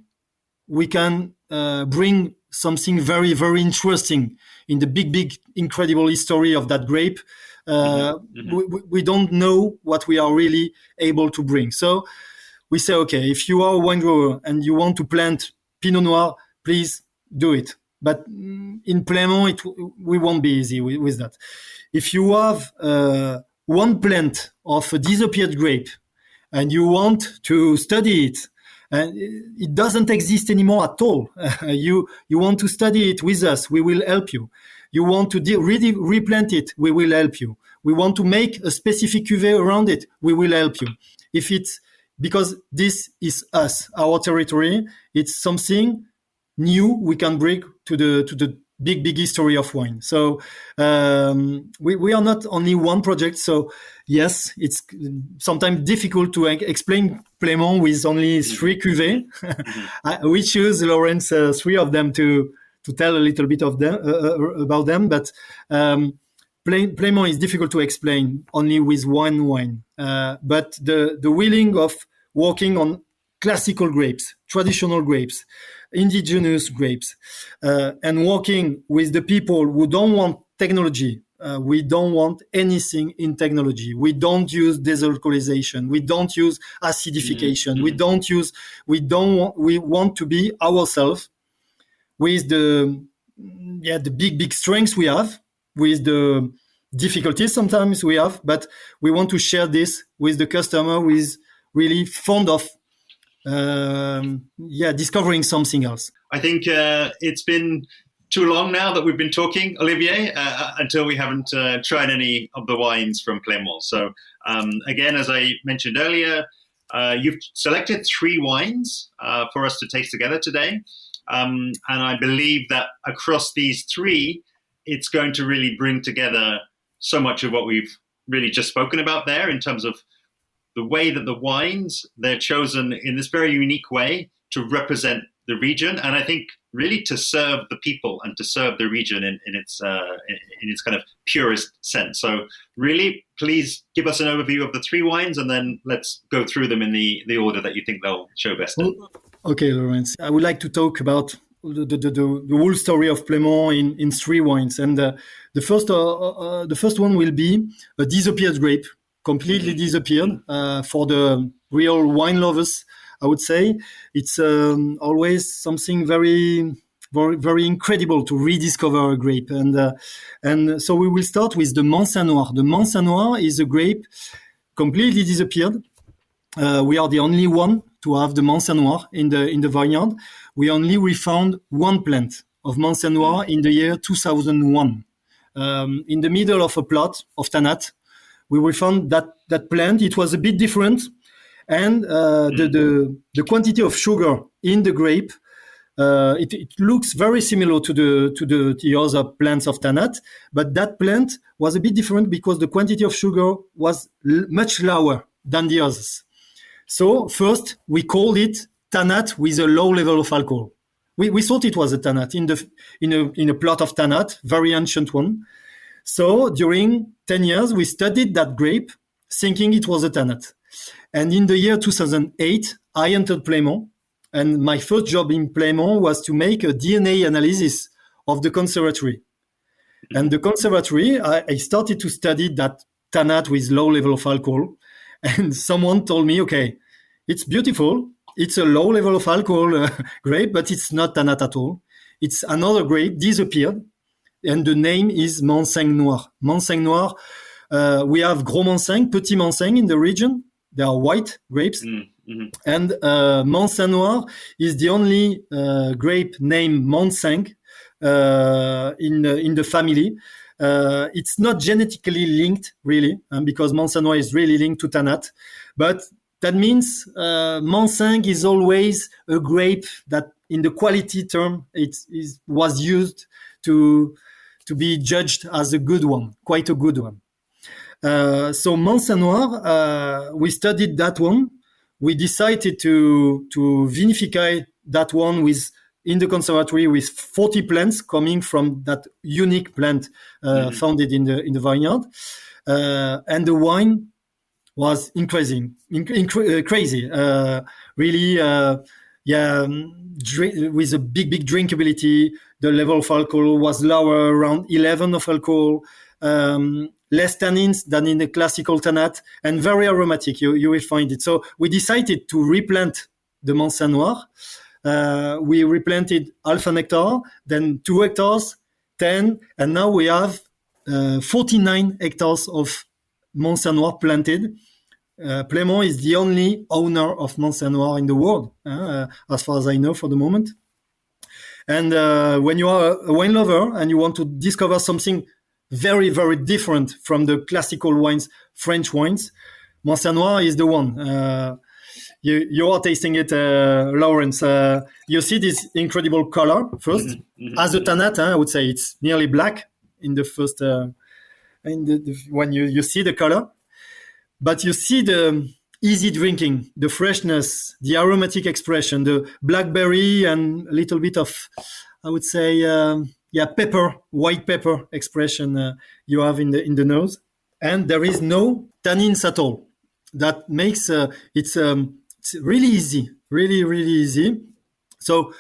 we can bring something very, very interesting in the big, incredible history of that grape. We don't know what we are really able to bring. So we say, okay, if you are a wine grower and you want to plant Pinot Noir, please do it. But in Plaimont, we won't be easy with that. If you have one plant of a disappeared grape and you want to study it, and it doesn't exist anymore at all, you want to study it with us, we will help you. You want to really replant it, we will help you. We want to make a specific cuvée around it, we will help you. If it's because this is us, our territory, it's something new we can bring to the big history of wine. So we are not only one project. So yes, it's sometimes difficult to explain Plaimont with only 3 cuvées. We choose, Lawrence, 3 of them to tell a little bit of them about them. But Plaimont is difficult to explain only with one wine. But the willing of working on classical grapes, traditional grapes, indigenous grapes, and working with the people who don't want technology. We don't want anything in technology. We don't use desalcoholization. We don't use acidification. We want to be ourselves with the big strengths we have, with the difficulties sometimes we have, but we want to share this with the customer who is really fond of discovering something else. I think it's been too long now that we've been talking, Olivier, until we haven't tried any of the wines from Plaimont. So again, as I mentioned earlier, you've selected 3 wines for us to taste together today. And I believe that across these 3, it's going to really bring together so much of what we've really just spoken about there in terms of the way that the wines, they're chosen in this very unique way to represent the region, and I think really to serve the people and to serve the region in its kind of purest sense. So really, please give us an overview of the 3 wines, and then let's go through them in the order that you think they'll show best. Okay, Lawrence. I would like to talk about the whole story of Plaimont in 3 wines, and the first one will be a disappeared grape. Completely disappeared for the real wine lovers. I would say it's always something very very, very incredible to rediscover a grape. And so we will start with the Manseng Noir. The Manseng Noir is a grape completely disappeared. We are the only one to have the Manseng Noir in the vineyard. We found one plant of Manseng Noir in the year 2001. In the middle of a plot of Tannat, we found that plant. It was a bit different, and the quantity of sugar in the grape, it looks very similar to the other plants of Tannat, but that plant was a bit different because the quantity of sugar was much lower than the others. So first, we called it Tannat with a low level of alcohol. We thought it was a Tannat in a plot of Tannat, very ancient one. So during 10 years, we studied that grape, thinking it was a Tannat. And in the year 2008, I entered Plaimont, and my first job in Plaimont was to make a DNA analysis of the conservatory. And the conservatory, I started to study that Tannat with low level of alcohol. And someone told me, okay, it's beautiful. It's a low level of alcohol grape, but it's not Tannat at all. It's another grape, disappeared. And the name is Manseng Noir. Manseng Noir, we have Gros Manseng, Petit Manseng in the region. They are white grapes. Mm-hmm. And Manseng Noir is the only grape named Manseng in the family. It's not genetically linked, really, because Manseng Noir is really linked to Tannat. But that means Manseng is always a grape that, in the quality term, was used to be judged as a good one, quite a good one. So Manseng Noir, we studied that one. We decided to vinify that one in the conservatory with 40 plants coming from that unique plant founded in the vineyard, and the wine was crazy, really. With a big drinkability. The level of alcohol was lower, around 11 of alcohol, less tannins than in the classical Tannat, and very aromatic. You will find it. So we decided to replant the Manseng Noir. We replanted half an hectare, then 2 hectares, 10, and now we have 49 hectares of Manseng Noir planted. Plaimont is the only owner of Manseng Noir in the world, as far as I know for the moment. And when you are a wine lover and you want to discover something very, very different from the classical wines, French wines, Manseng Noir is the one. You are tasting it, Lawrence. You see this incredible color first. Mm-hmm. As a Tannat, I would say it's nearly black in the first, when you see the color. But you see the easy drinking, the freshness, the aromatic expression, the blackberry and a little bit of, I would say, pepper, white pepper expression you have in the nose. And there is no tannins at all. That makes it's really easy, really, really easy. So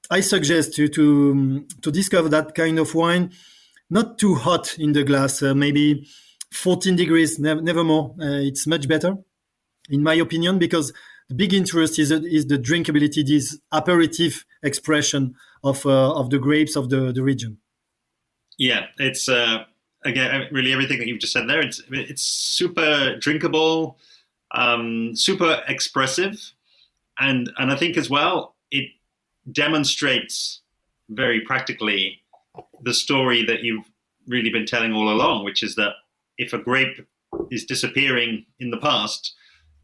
I suggest you to discover that kind of wine, not too hot in the glass, maybe 14 degrees, never more. It's much better, in my opinion, because the big interest is the drinkability, this aperitif expression of the grapes of the region. Yeah, it's again really everything that you've just said there. It's super drinkable, super expressive, and I think as well it demonstrates very practically the story that you've really been telling all along, which is that if a grape is disappearing in the past,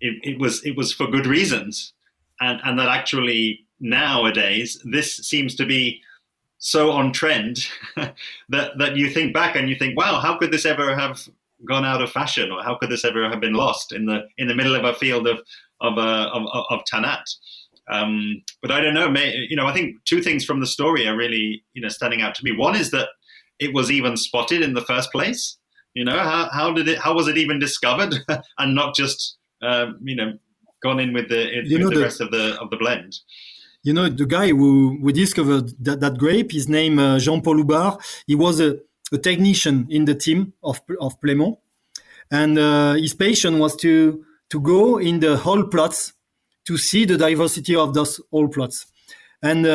it was for good reasons, and that actually nowadays this seems to be so on trend that you think back and you think, wow, how could this ever have gone out of fashion, or how could this ever have been lost in the middle of a field of Tannat? But I don't know. I think two things from the story are really standing out to me. One is that it was even spotted in the first place. How was it even discovered and not just gone in with the rest of the blend? The guy who discovered that grape, his name Jean-Paul Houbard. He was a technician in the team of Plaimont, and his passion was to go in the whole plots to see the diversity of those whole plots. And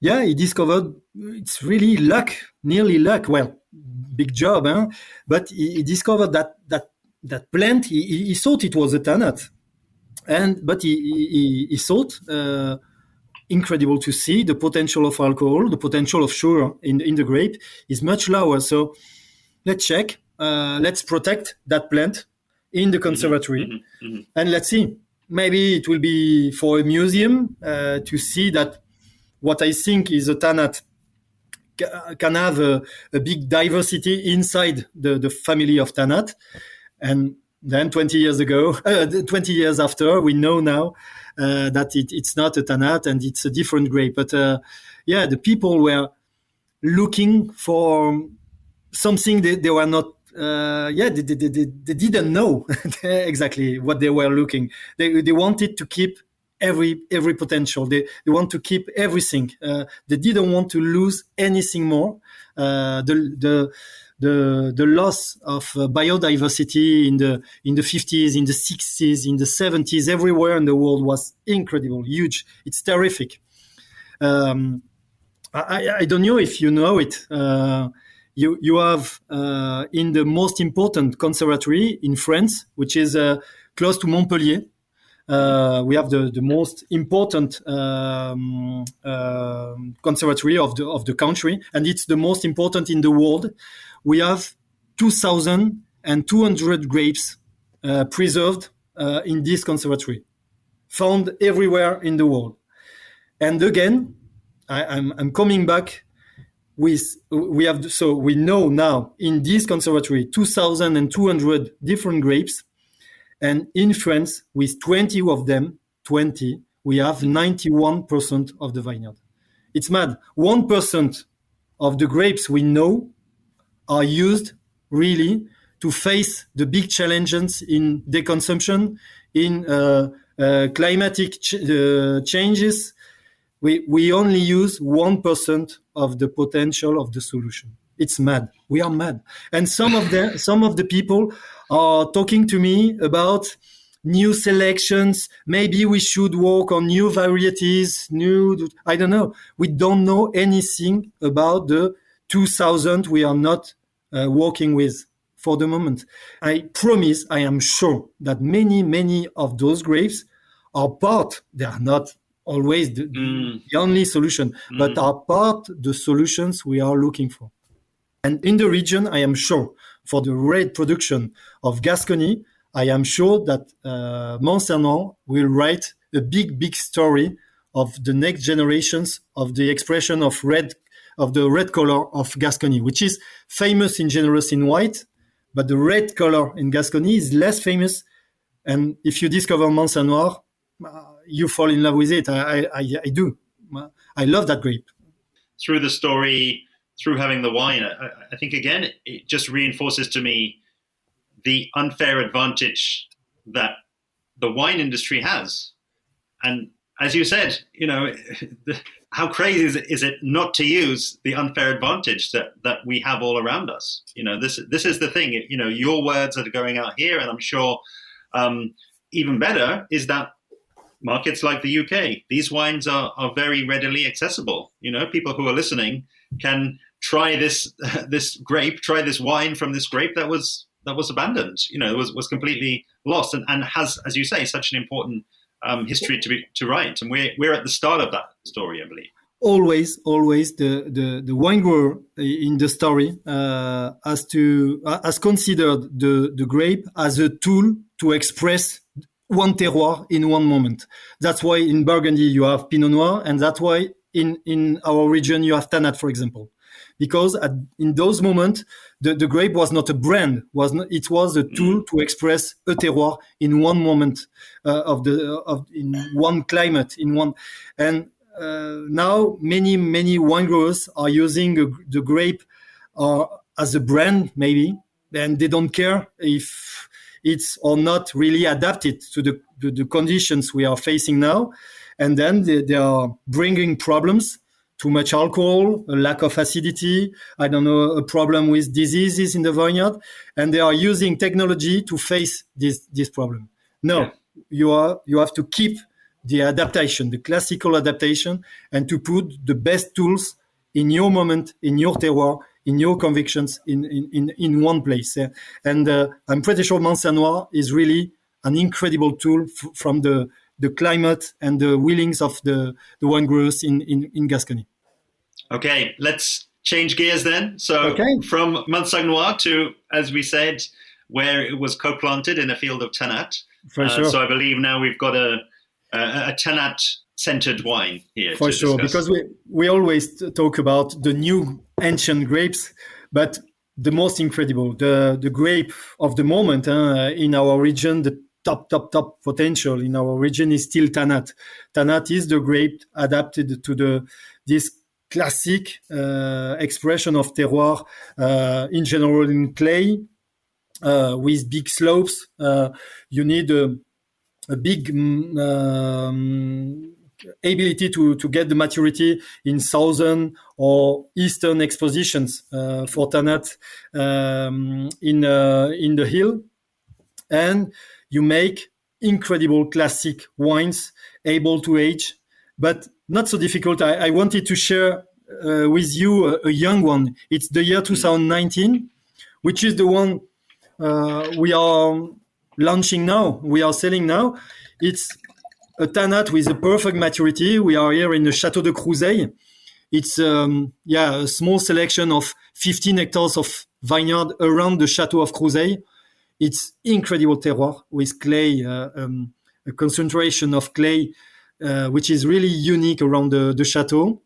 Yeah, he discovered it's really luck, nearly luck. Well, big job, huh? But he discovered that plant. He thought it was a tannat, but he thought incredible to see the potential of alcohol, the potential of sugar in the grape is much lower. So let's check. Let's protect that plant in the conservatory, and let's see. Maybe it will be for a museum to see that what I think is a tannat can have a big diversity inside the family of tannat. And then 20 years after, we know now that it's not a tannat and it's a different grape. But the people were looking for something they were not. They didn't know exactly what they were looking. They wanted to keep every potential. They want to keep everything. They didn't want to lose anything more. The loss of biodiversity in the 50s, in the 60s, in the 70s, everywhere in the world was incredible, huge. It's terrific. I don't know if you know it. You have in the most important conservatory in France, which is close to Montpellier. We have the most important conservatory of the country, and it's the most important in the world. We have 2,200 grapes preserved in this conservatory, found everywhere in the world. And again, I'm coming back with we know now in this conservatory 2,200 different grapes. And in France, with 20 of them, we have 91% of the vineyard. It's mad. 1% of the grapes we know are used really to face the big challenges in deconsumption, in climatic changes. We only use 1% of the potential of the solution. It's mad. We are mad. And some of the people are talking to me about new selections. Maybe we should work on new varieties, I don't know. We don't know anything about the 2,000 we are not working with for the moment. I promise, I am sure that many of those grapes are part, they are not always the only solution, but are part the solutions we are looking for. And in the region, I am sure, for the red production of Gascony, I am sure that Mont will write a big story of the next generations of the expression of the red color of Gascony, which is famous in general in white, but the red color in Gascony is less famous. And if you discover Mont you fall in love with it. I do. I love that grape. Through the story, through having the wine, I think, again, it just reinforces to me the unfair advantage that the wine industry has. And as you said, how crazy is it not to use the unfair advantage that we have all around us? This is the thing, your words are going out here, and I'm sure even better is that markets like the UK, these wines are very readily accessible. People who are listening can try this grape, try this wine from this grape that was abandoned, was completely lost, and has, as you say, such an important history to write. And we're at the start of that story, I believe. Always the wine grower in the story has considered the grape as a tool to express one terroir in one moment. That's why in Burgundy you have Pinot Noir, and that's why in our region you have Tannat, for example. Because in those moments, the grape was not a brand, it was a tool to express a terroir in one moment in one climate, and now many wine growers are using the grape as a brand, maybe, and they don't care if it's or not really adapted to the conditions we are facing now, and then they are bringing problems. Too much alcohol, a lack of acidity, a problem with diseases in the vineyard, and they are using technology to face this problem. No, you have to keep the adaptation, the classical adaptation, and to put the best tools in your moment, in your terroir, in your convictions, in one place. And I'm pretty sure Manseng is really an incredible tool from the climate and the willings of the wine growers in Gascony. Okay, let's change gears then. So from Manseng to, as we said, where it was co-planted in a field of Tannat. For sure. So I believe now we've got a Tannat-centered wine here. For sure, discuss. because we always talk about the new ancient grapes, but the most incredible, the grape of the moment in our region, the top potential in our region is still Tannat. Tannat is the grape adapted to this classic expression of terroir, in general in clay, with big slopes. You need a big ability to get the maturity in southern or eastern expositions for Tannat in the hill. And you make incredible classic wines able to age, but not so difficult. I wanted to share with you a young one. It's the year 2019, which is the one we are launching now. We are selling now. It's a Tannat with a perfect maturity. We are here in the Château de Crouseilles. It's a small selection of 15 hectares of vineyard around the Château of Crouseilles. It's incredible terroir with clay, a concentration of clay, which is really unique around the chateau.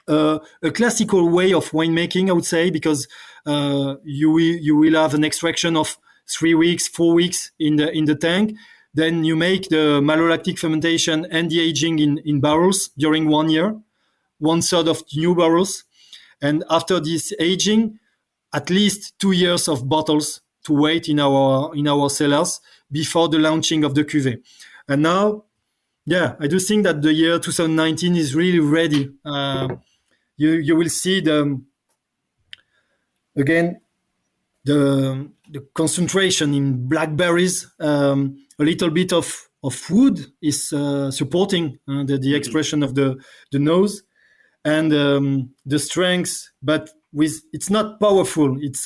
A classical way of winemaking, I would say, because you will have an extraction of 3 weeks, 4 weeks in the tank. Then you make the malolactic fermentation and the aging in barrels during 1 year, 1/3 of new barrels. And after this aging, at least 2 years of bottles to wait in our cellars before the launching of the cuvée. And now, I do think that the year 2019 is really ready. You will see the concentration in blackberries. A little bit of wood is supporting the expression of the nose and the strength, but it's not powerful. It's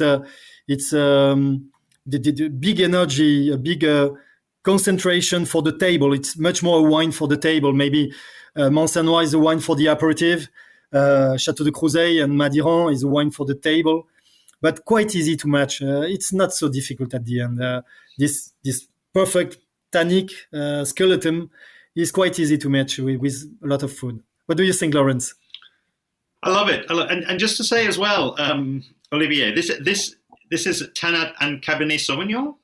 the big energy, a big concentration for the table. It's much more a wine for the table. Maybe Manseng is a wine for the aperitif. Château de Crouseilles and Madiran is a wine for the table, but quite easy to match. It's not so difficult at the end. This perfect tannic skeleton is quite easy to match with a lot of food. What do you think, Lawrence? I love it. And just to say as well, Olivier, this is Tannat and Cabernet Sauvignon.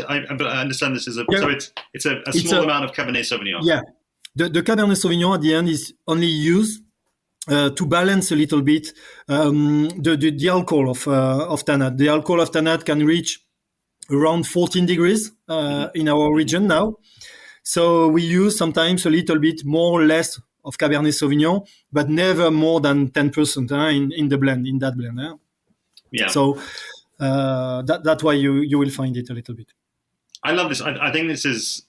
I understand this is so it's a small amount of Cabernet Sauvignon. Yeah, the Cabernet Sauvignon at the end is only used to balance a little bit the alcohol of Tannat. The alcohol of Tannat can reach around 14 degrees in our region now. So we use sometimes a little bit more or less of Cabernet Sauvignon, but never more than 10% in that blend. Yeah. So that's why you will find it a little bit. I love this. I think this is,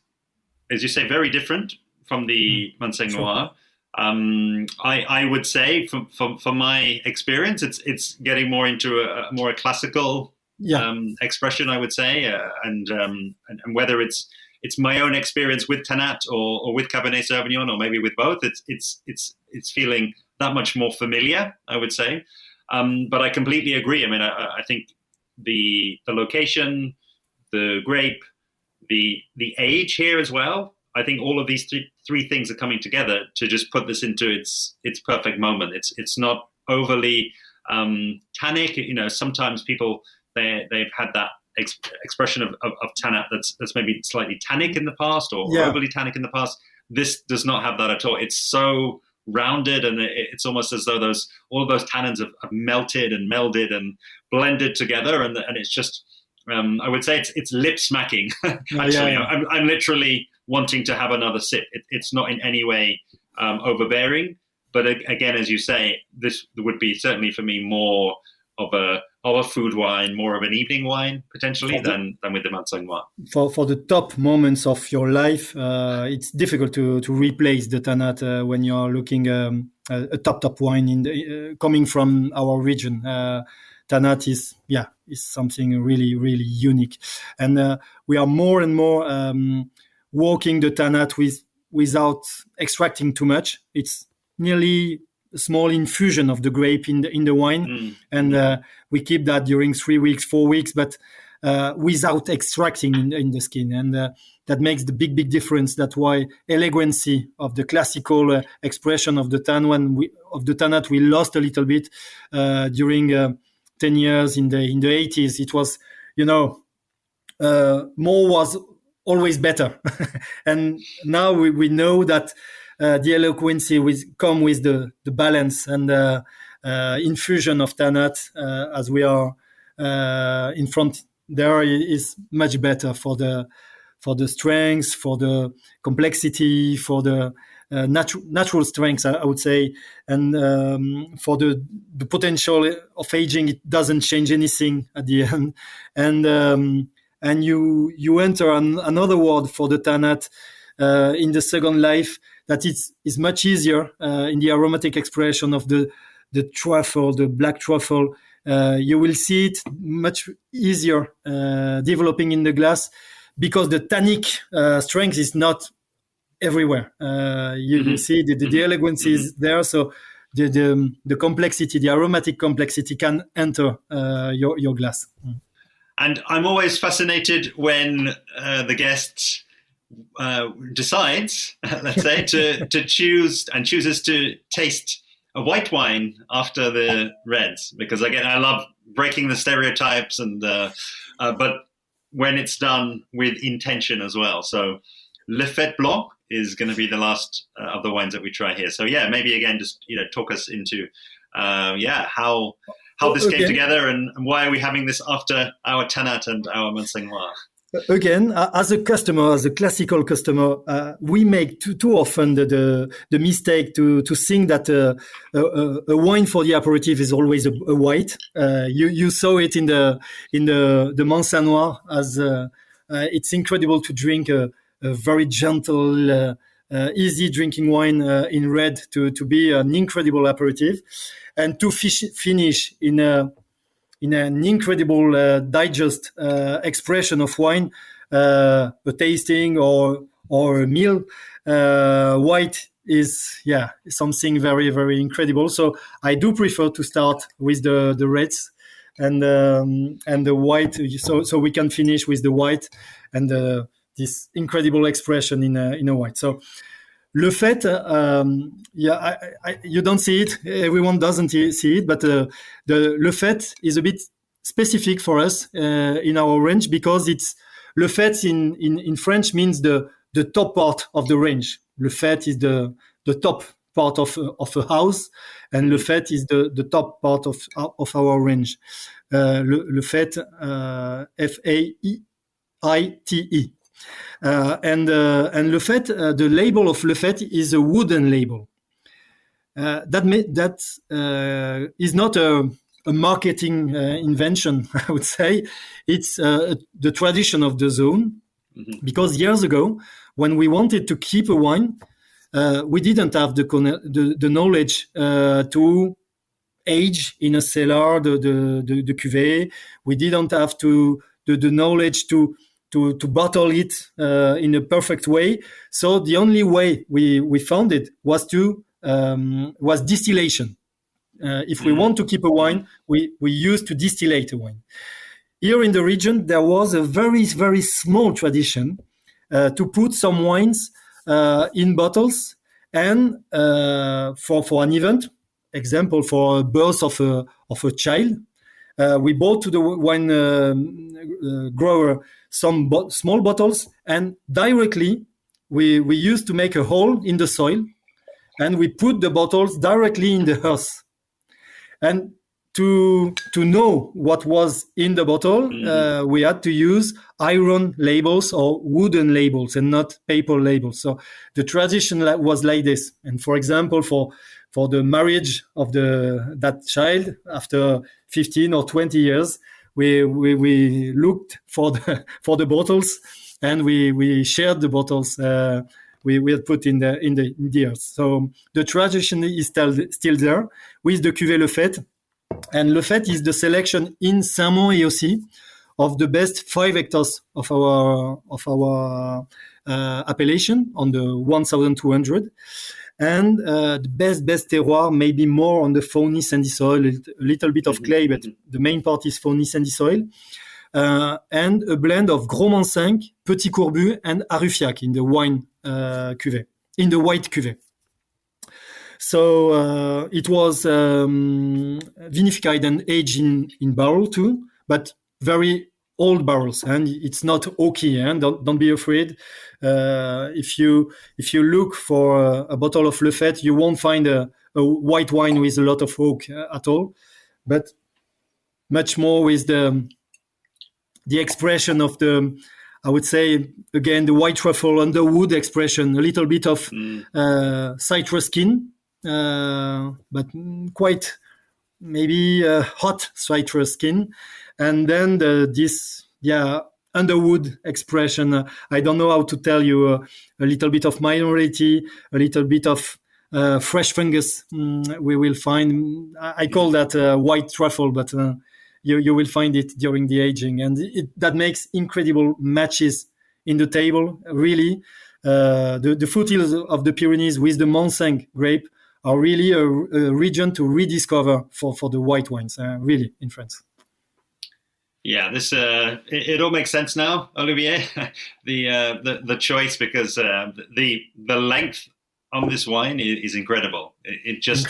as you say, very different from the Manseng Noir. I would say, from my experience, it's getting more into a more classical expression, I would say, and whether it's my own experience with Tannat or with Cabernet Sauvignon, or maybe with both, it's feeling that much more familiar, I would say. But I completely agree. I mean, I think the location, the grape, the age here as well. I think all of these three things are coming together to just put this into its perfect moment. It's not overly tannic. You know, sometimes people they've had that expression of Tannat that's maybe slightly tannic in the past or overly tannic in the past. This does not have that at all. It's so rounded, and it's almost as though all of those tannins have melted and melded and blended together, and it's just I would say it's lip smacking. Actually, I'm literally wanting to have another sip. It's not in any way overbearing, but again, as you say, this would be certainly for me more of a food wine, more of an evening wine potentially than with the Manseng noir. For the top moments of your life, it's difficult to replace the Tannat when you're looking a top wine coming from our region. Tannat is something really, really unique, and we are more and more working the Tannat without extracting too much. It's nearly a small infusion of the grape in the wine, and we keep that during 3 weeks, 4 weeks, but without extracting in the skin, and that makes the big difference. That's why elegancy of the classical expression of the Tannat we lost a little bit during 10 years in the 80s. It was, more was always better, and now we know that the eloquency come with the balance and infusion of Tannat as we are in front there is much better for the strength, for the complexity, for the natural strengths, I would say, and for the potential of aging. It doesn't change anything at the end, and you enter another world for the Tannat in the second life. That is much easier in the aromatic expression of the truffle, the black truffle. You will see it much easier developing in the glass because the tannic strength is not everywhere. You see the elegance is there, so the complexity, the aromatic complexity can enter your glass. And I'm always fascinated when the guest decides, let's say, to chooses to taste a white wine after the reds, because again, I love breaking the stereotypes, and but when it's done with intention as well. So Le Faite Blanc is going to be the last of the wines that we try here. So yeah, maybe again, just talk us into how this came together, and why are we having this after our Tannat and our Manseng noir. Again, as a classical customer, we make too often the mistake to think that a wine for the aperitif is always a white. You saw it in the Manseng noir, as it's incredible to drink a very gentle, easy drinking wine in red to be an incredible aperitif, and to finish in an incredible digest expression of wine, a tasting or a meal. White is something very, very incredible. So I do prefer to start with the reds and the white, so we can finish with the white and this incredible expression in a white. So Le Faite, you don't see it. Everyone doesn't see it, but the Le Faite is a bit specific for us in our range, because it's Le Faite in French means the top part of the range. Le Faite is the top part of a house, and Le Faite is the top part of our range. Le Faite, Faite. And Le Faite, the label of Le Faite is a wooden label. That is not a marketing invention, I would say. It's the tradition of the zone, because years ago, when we wanted to keep a wine, we didn't have the knowledge to age in a cellar the cuvée. We didn't have the knowledge to bottle it in a perfect way. So the only way we found it was distillation. If we want to keep a wine, we used to distillate a wine. Here in the region, there was a very, very small tradition to put some wines in bottles, and for an event, example, for a birth of a child, we bought to the wine grower some small bottles, and directly we used to make a hole in the soil, and we put the bottles directly in the earth. And to know what was in the bottle, we had to use iron labels or wooden labels and not paper labels. So the tradition was like this. And for example, for for the marriage of that child after 15 or 20 years. We looked for the bottles, and we shared the bottles we had put in the years. So the tradition is still there with the cuvée Le Faite. And Le Faite is the selection in Saint-Mont et aussi of the best 5 hectares of our appellation on the 1,200. And the best terroir, maybe more on the phony sandy soil, a little bit of clay, but the main part is phony sandy soil. And a blend of Gros Manseng, Petit Courbu, and Aruffiac in the wine cuvée, in the white cuvée. So it was vinified and aged in barrel too, but very old barrels, and it's not oaky. And don't be afraid. If you look for a bottle of Le Faite, you won't find a white wine with a lot of oak at all, but much more with the expression of the, I would say again, the white truffle underwood expression, a little bit of citrus skin, but quite maybe hot citrus skin, and then this underwood expression. I don't know how to tell you, a little bit of minority, a little bit of fresh fungus. We will find. I call that white truffle, but you will find it during the aging, and that makes incredible matches in the table. Really, the foothills of the Pyrenees with the Manseng grape are really a region to rediscover for the white wines, really, in France. Yeah, this it all makes sense now, Olivier. the choice, because the length on this wine is incredible. It just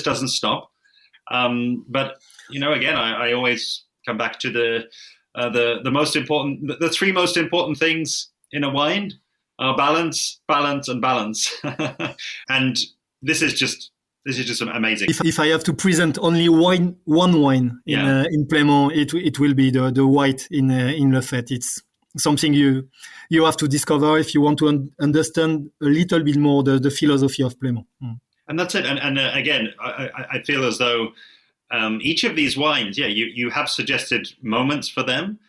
doesn't stop. But again, I always come back to the most important, the 3 most important things in a wine are balance, and balance. And this is just amazing. If I have to present only one wine in Plaimont, it will be the white in Le Faite. It's something you have to discover if you want to understand a little bit more the philosophy of Plaimont. And that's it. And again, I feel as though each of these wines, you have suggested moments for them.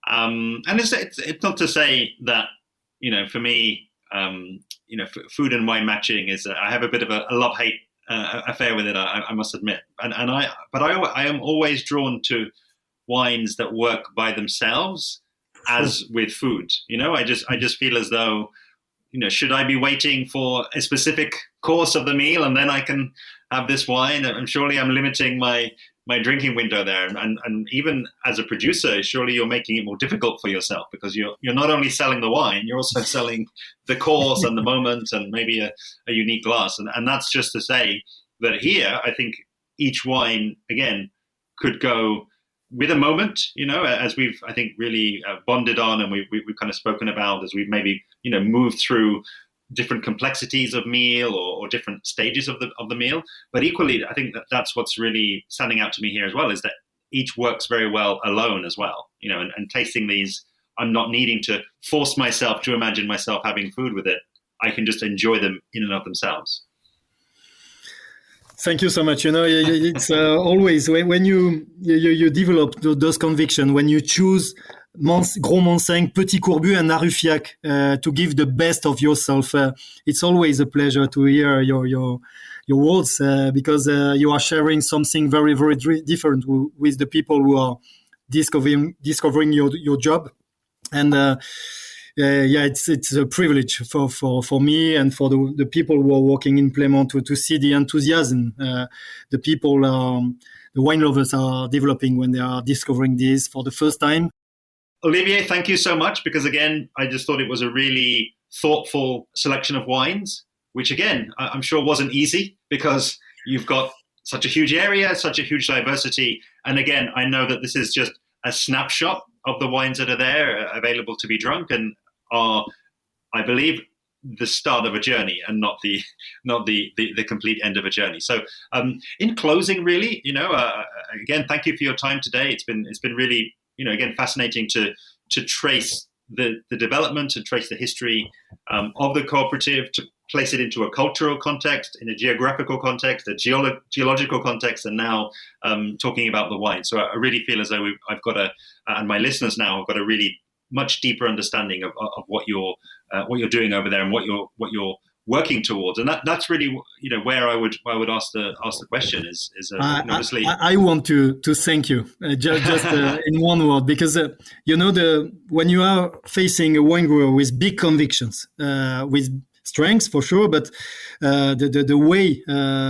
And it's not to say that, for me, food and wine matching is, I have a bit of a love-hate affair with it, I must admit. But I am always drawn to wines that work by themselves as with food. I just feel as though, should I be waiting for a specific course of the meal and then I can have this wine? And surely I'm limiting my drinking window there. And even as a producer, surely you're making it more difficult for yourself, because you're not only selling the wine, you're also selling the course and the moment and maybe a unique glass. And that's just to say that here, I think each wine, again, could go with a moment, as we've, I think, really bonded on, and we've kind of spoken about as we've maybe, moved through different complexities of meal or different stages of the meal. But equally, I think that's what's really standing out to me here as well, is that each works very well alone as well, and tasting these, I'm not needing to force myself to imagine myself having food with it. I can just enjoy them in and of themselves. Thank you so much. It's always when you develop those convictions, when you choose Gros Manseng, Petit Courbu, and Aruffiac to give the best of yourself, it's always a pleasure to hear your words, because you are sharing something very, very different with the people who are discovering your job. And it's a privilege for me and for the people who are working in Plaimont to see the enthusiasm the people, the wine lovers are developing when they are discovering this for the first time. Olivier, thank you so much, because again, I just thought it was a really thoughtful selection of wines, which again, I'm sure wasn't easy, because you've got such a huge area, such a huge diversity. And again, I know that this is just a snapshot of the wines that are there available to be drunk and are, I believe, the start of a journey and not the complete end of a journey. So in closing, really, again, thank you for your time today. It's been really, again, fascinating to trace the development and trace the history of the cooperative, to place it into a cultural context, in a geographical context, a geological context, and now talking about the wine. So I really feel as though I've got and my listeners now have got a really much deeper understanding of what you're doing over there and what you're working towards, and that's really where I would ask the question is obviously I want to thank you just in one word, because when you are facing a wine grower with big convictions, with strengths for sure, but the way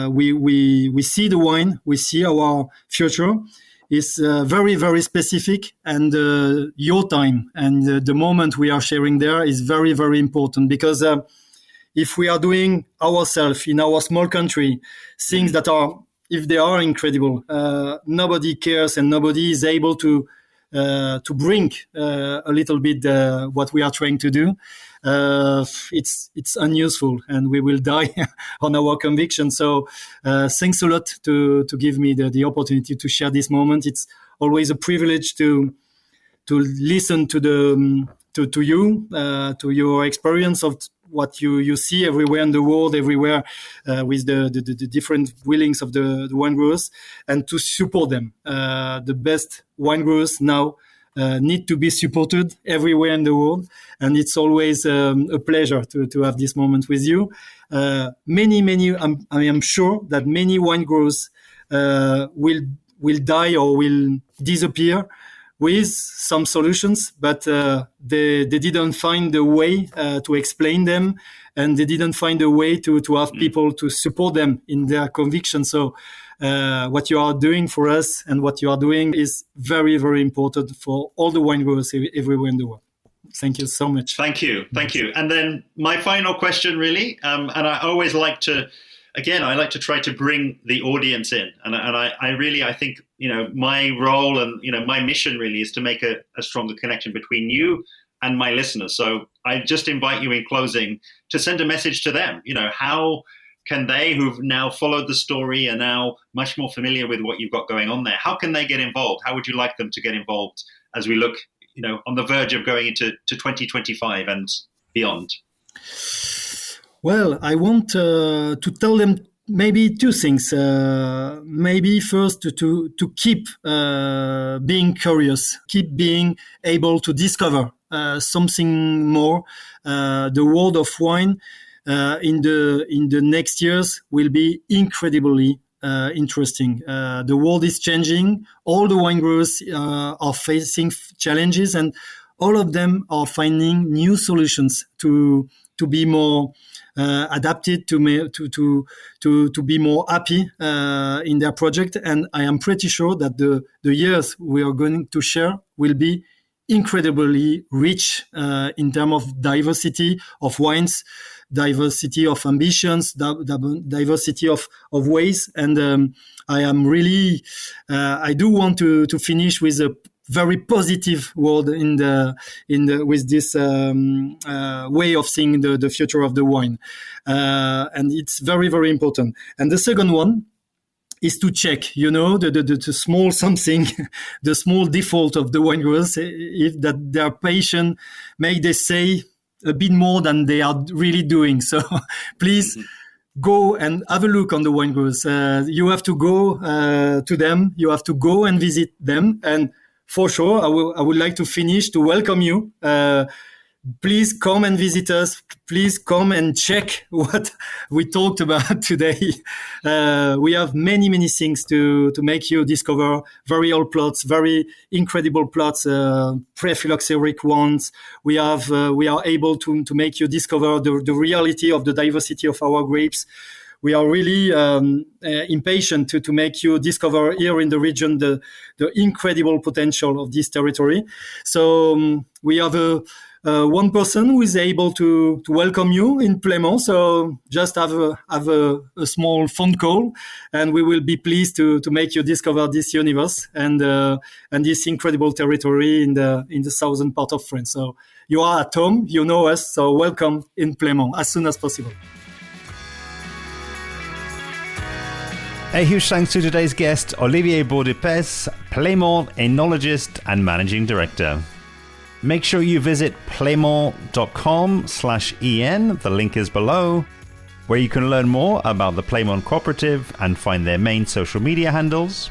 we see the wine, we see our future is very, very specific, and your time and the moment we are sharing there is very, very important, because if we are doing ourselves in our small country things that are, if they are incredible, nobody cares and nobody is able to bring a little bit what we are trying to do. It's unuseful, and we will die on our conviction. So thanks a lot to give me the opportunity to share this moment. It's always a privilege to listen to you, to your experience of what you see everywhere in the world, everywhere with the different willings of the wine growers, and to support them. The best wine growers now need to be supported everywhere in the world, and it's always a pleasure to have this moment with you. I am sure that many wine growers will die or will disappear with some solutions, but they didn't find a way to explain them, and they didn't find a way to have people to support them in their conviction. So what you are doing for us and what you are doing is very, very important for all the wine growers everywhere in the world. Thank you so much. Thank you. And then my final question, really, and I always like to try to bring the audience in, and I think my role and my mission really is to make a stronger connection between you and my listeners. So I just invite you in closing to send a message to them. How can they, who've now followed the story, are now much more familiar with what you've got going on there, how can they get involved? How would you like them to get involved as we look on the verge of going into 2025 and beyond? Well, I want to tell them maybe two things. Maybe first to keep being curious, keep being able to discover something more. The world of wine in the next years will be incredibly interesting. The world is changing. All the wine growers are facing challenges, and all of them are finding new solutions to be more adapted, to be more happy in their project. And I am pretty sure that the years we are going to share will be incredibly rich in terms of diversity of wines, diversity of ambitions, diversity of ways. And I am really, I do want to finish with a very positive word with this way of seeing the future of the wine, and it's very, very important. And the second one is to check, the small something, the small default of the wine growers, if that they are patient, may they say a bit more than they are really doing. So please go and have a look on the wine growers. You have to go to them. You have to go and visit them. And for sure, I would like to finish to welcome you. Please come and visit us. Please come and check what we talked about today. We have many, many things to make you discover. Very old plots, very incredible plots, pre-phylloxeric ones. We are able to make you discover the reality of the diversity of our grapes. We are really impatient to make you discover here in the region the incredible potential of this territory. So we have one person who is able to welcome you in Plaimont. So just have a small phone call, and we will be pleased to make you discover this universe and this incredible territory in the southern part of France. So you are at home, you know us. So welcome in Plaimont as soon as possible. A huge thanks to today's guest, Olivier Bourdet-Pees, Plaimont Oenologist and Managing Director. Make sure you visit plaimont.com/en, the link is below, where you can learn more about the Plaimont Cooperative and find their main social media handles.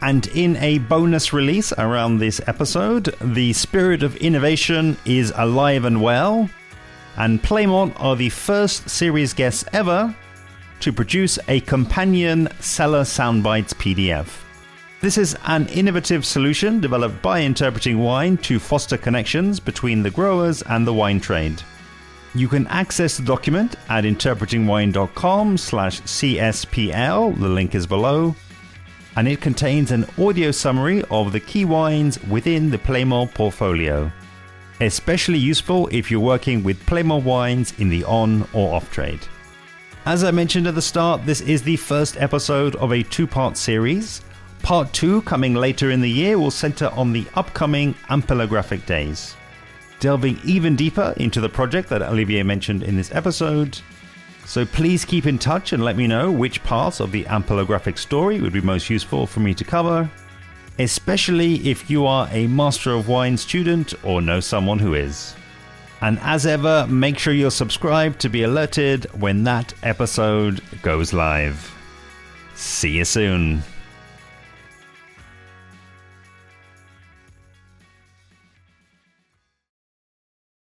And in a bonus release around this episode, the spirit of innovation is alive and well, and Plaimont are the first series guests ever to produce a companion Cellar Soundbites PDF. This is an innovative solution developed by Interpreting Wine to foster connections between the growers and the wine trade. You can access the document at interpretingwine.com/CSPL, the link is below, and it contains an audio summary of the key wines within the Plaimont portfolio. Especially useful if you're working with Plaimont wines in the on or off trade. As I mentioned at the start, this is the first episode of a two-part series. Part 2, coming later in the year, will center on the upcoming ampelographic days, delving even deeper into the project that Olivier mentioned in this episode. So please keep in touch and let me know which parts of the ampelographic story would be most useful for me to cover, especially if you are a Master of Wine student or know someone who is. And as ever, make sure you're subscribed to be alerted when that episode goes live. See you soon.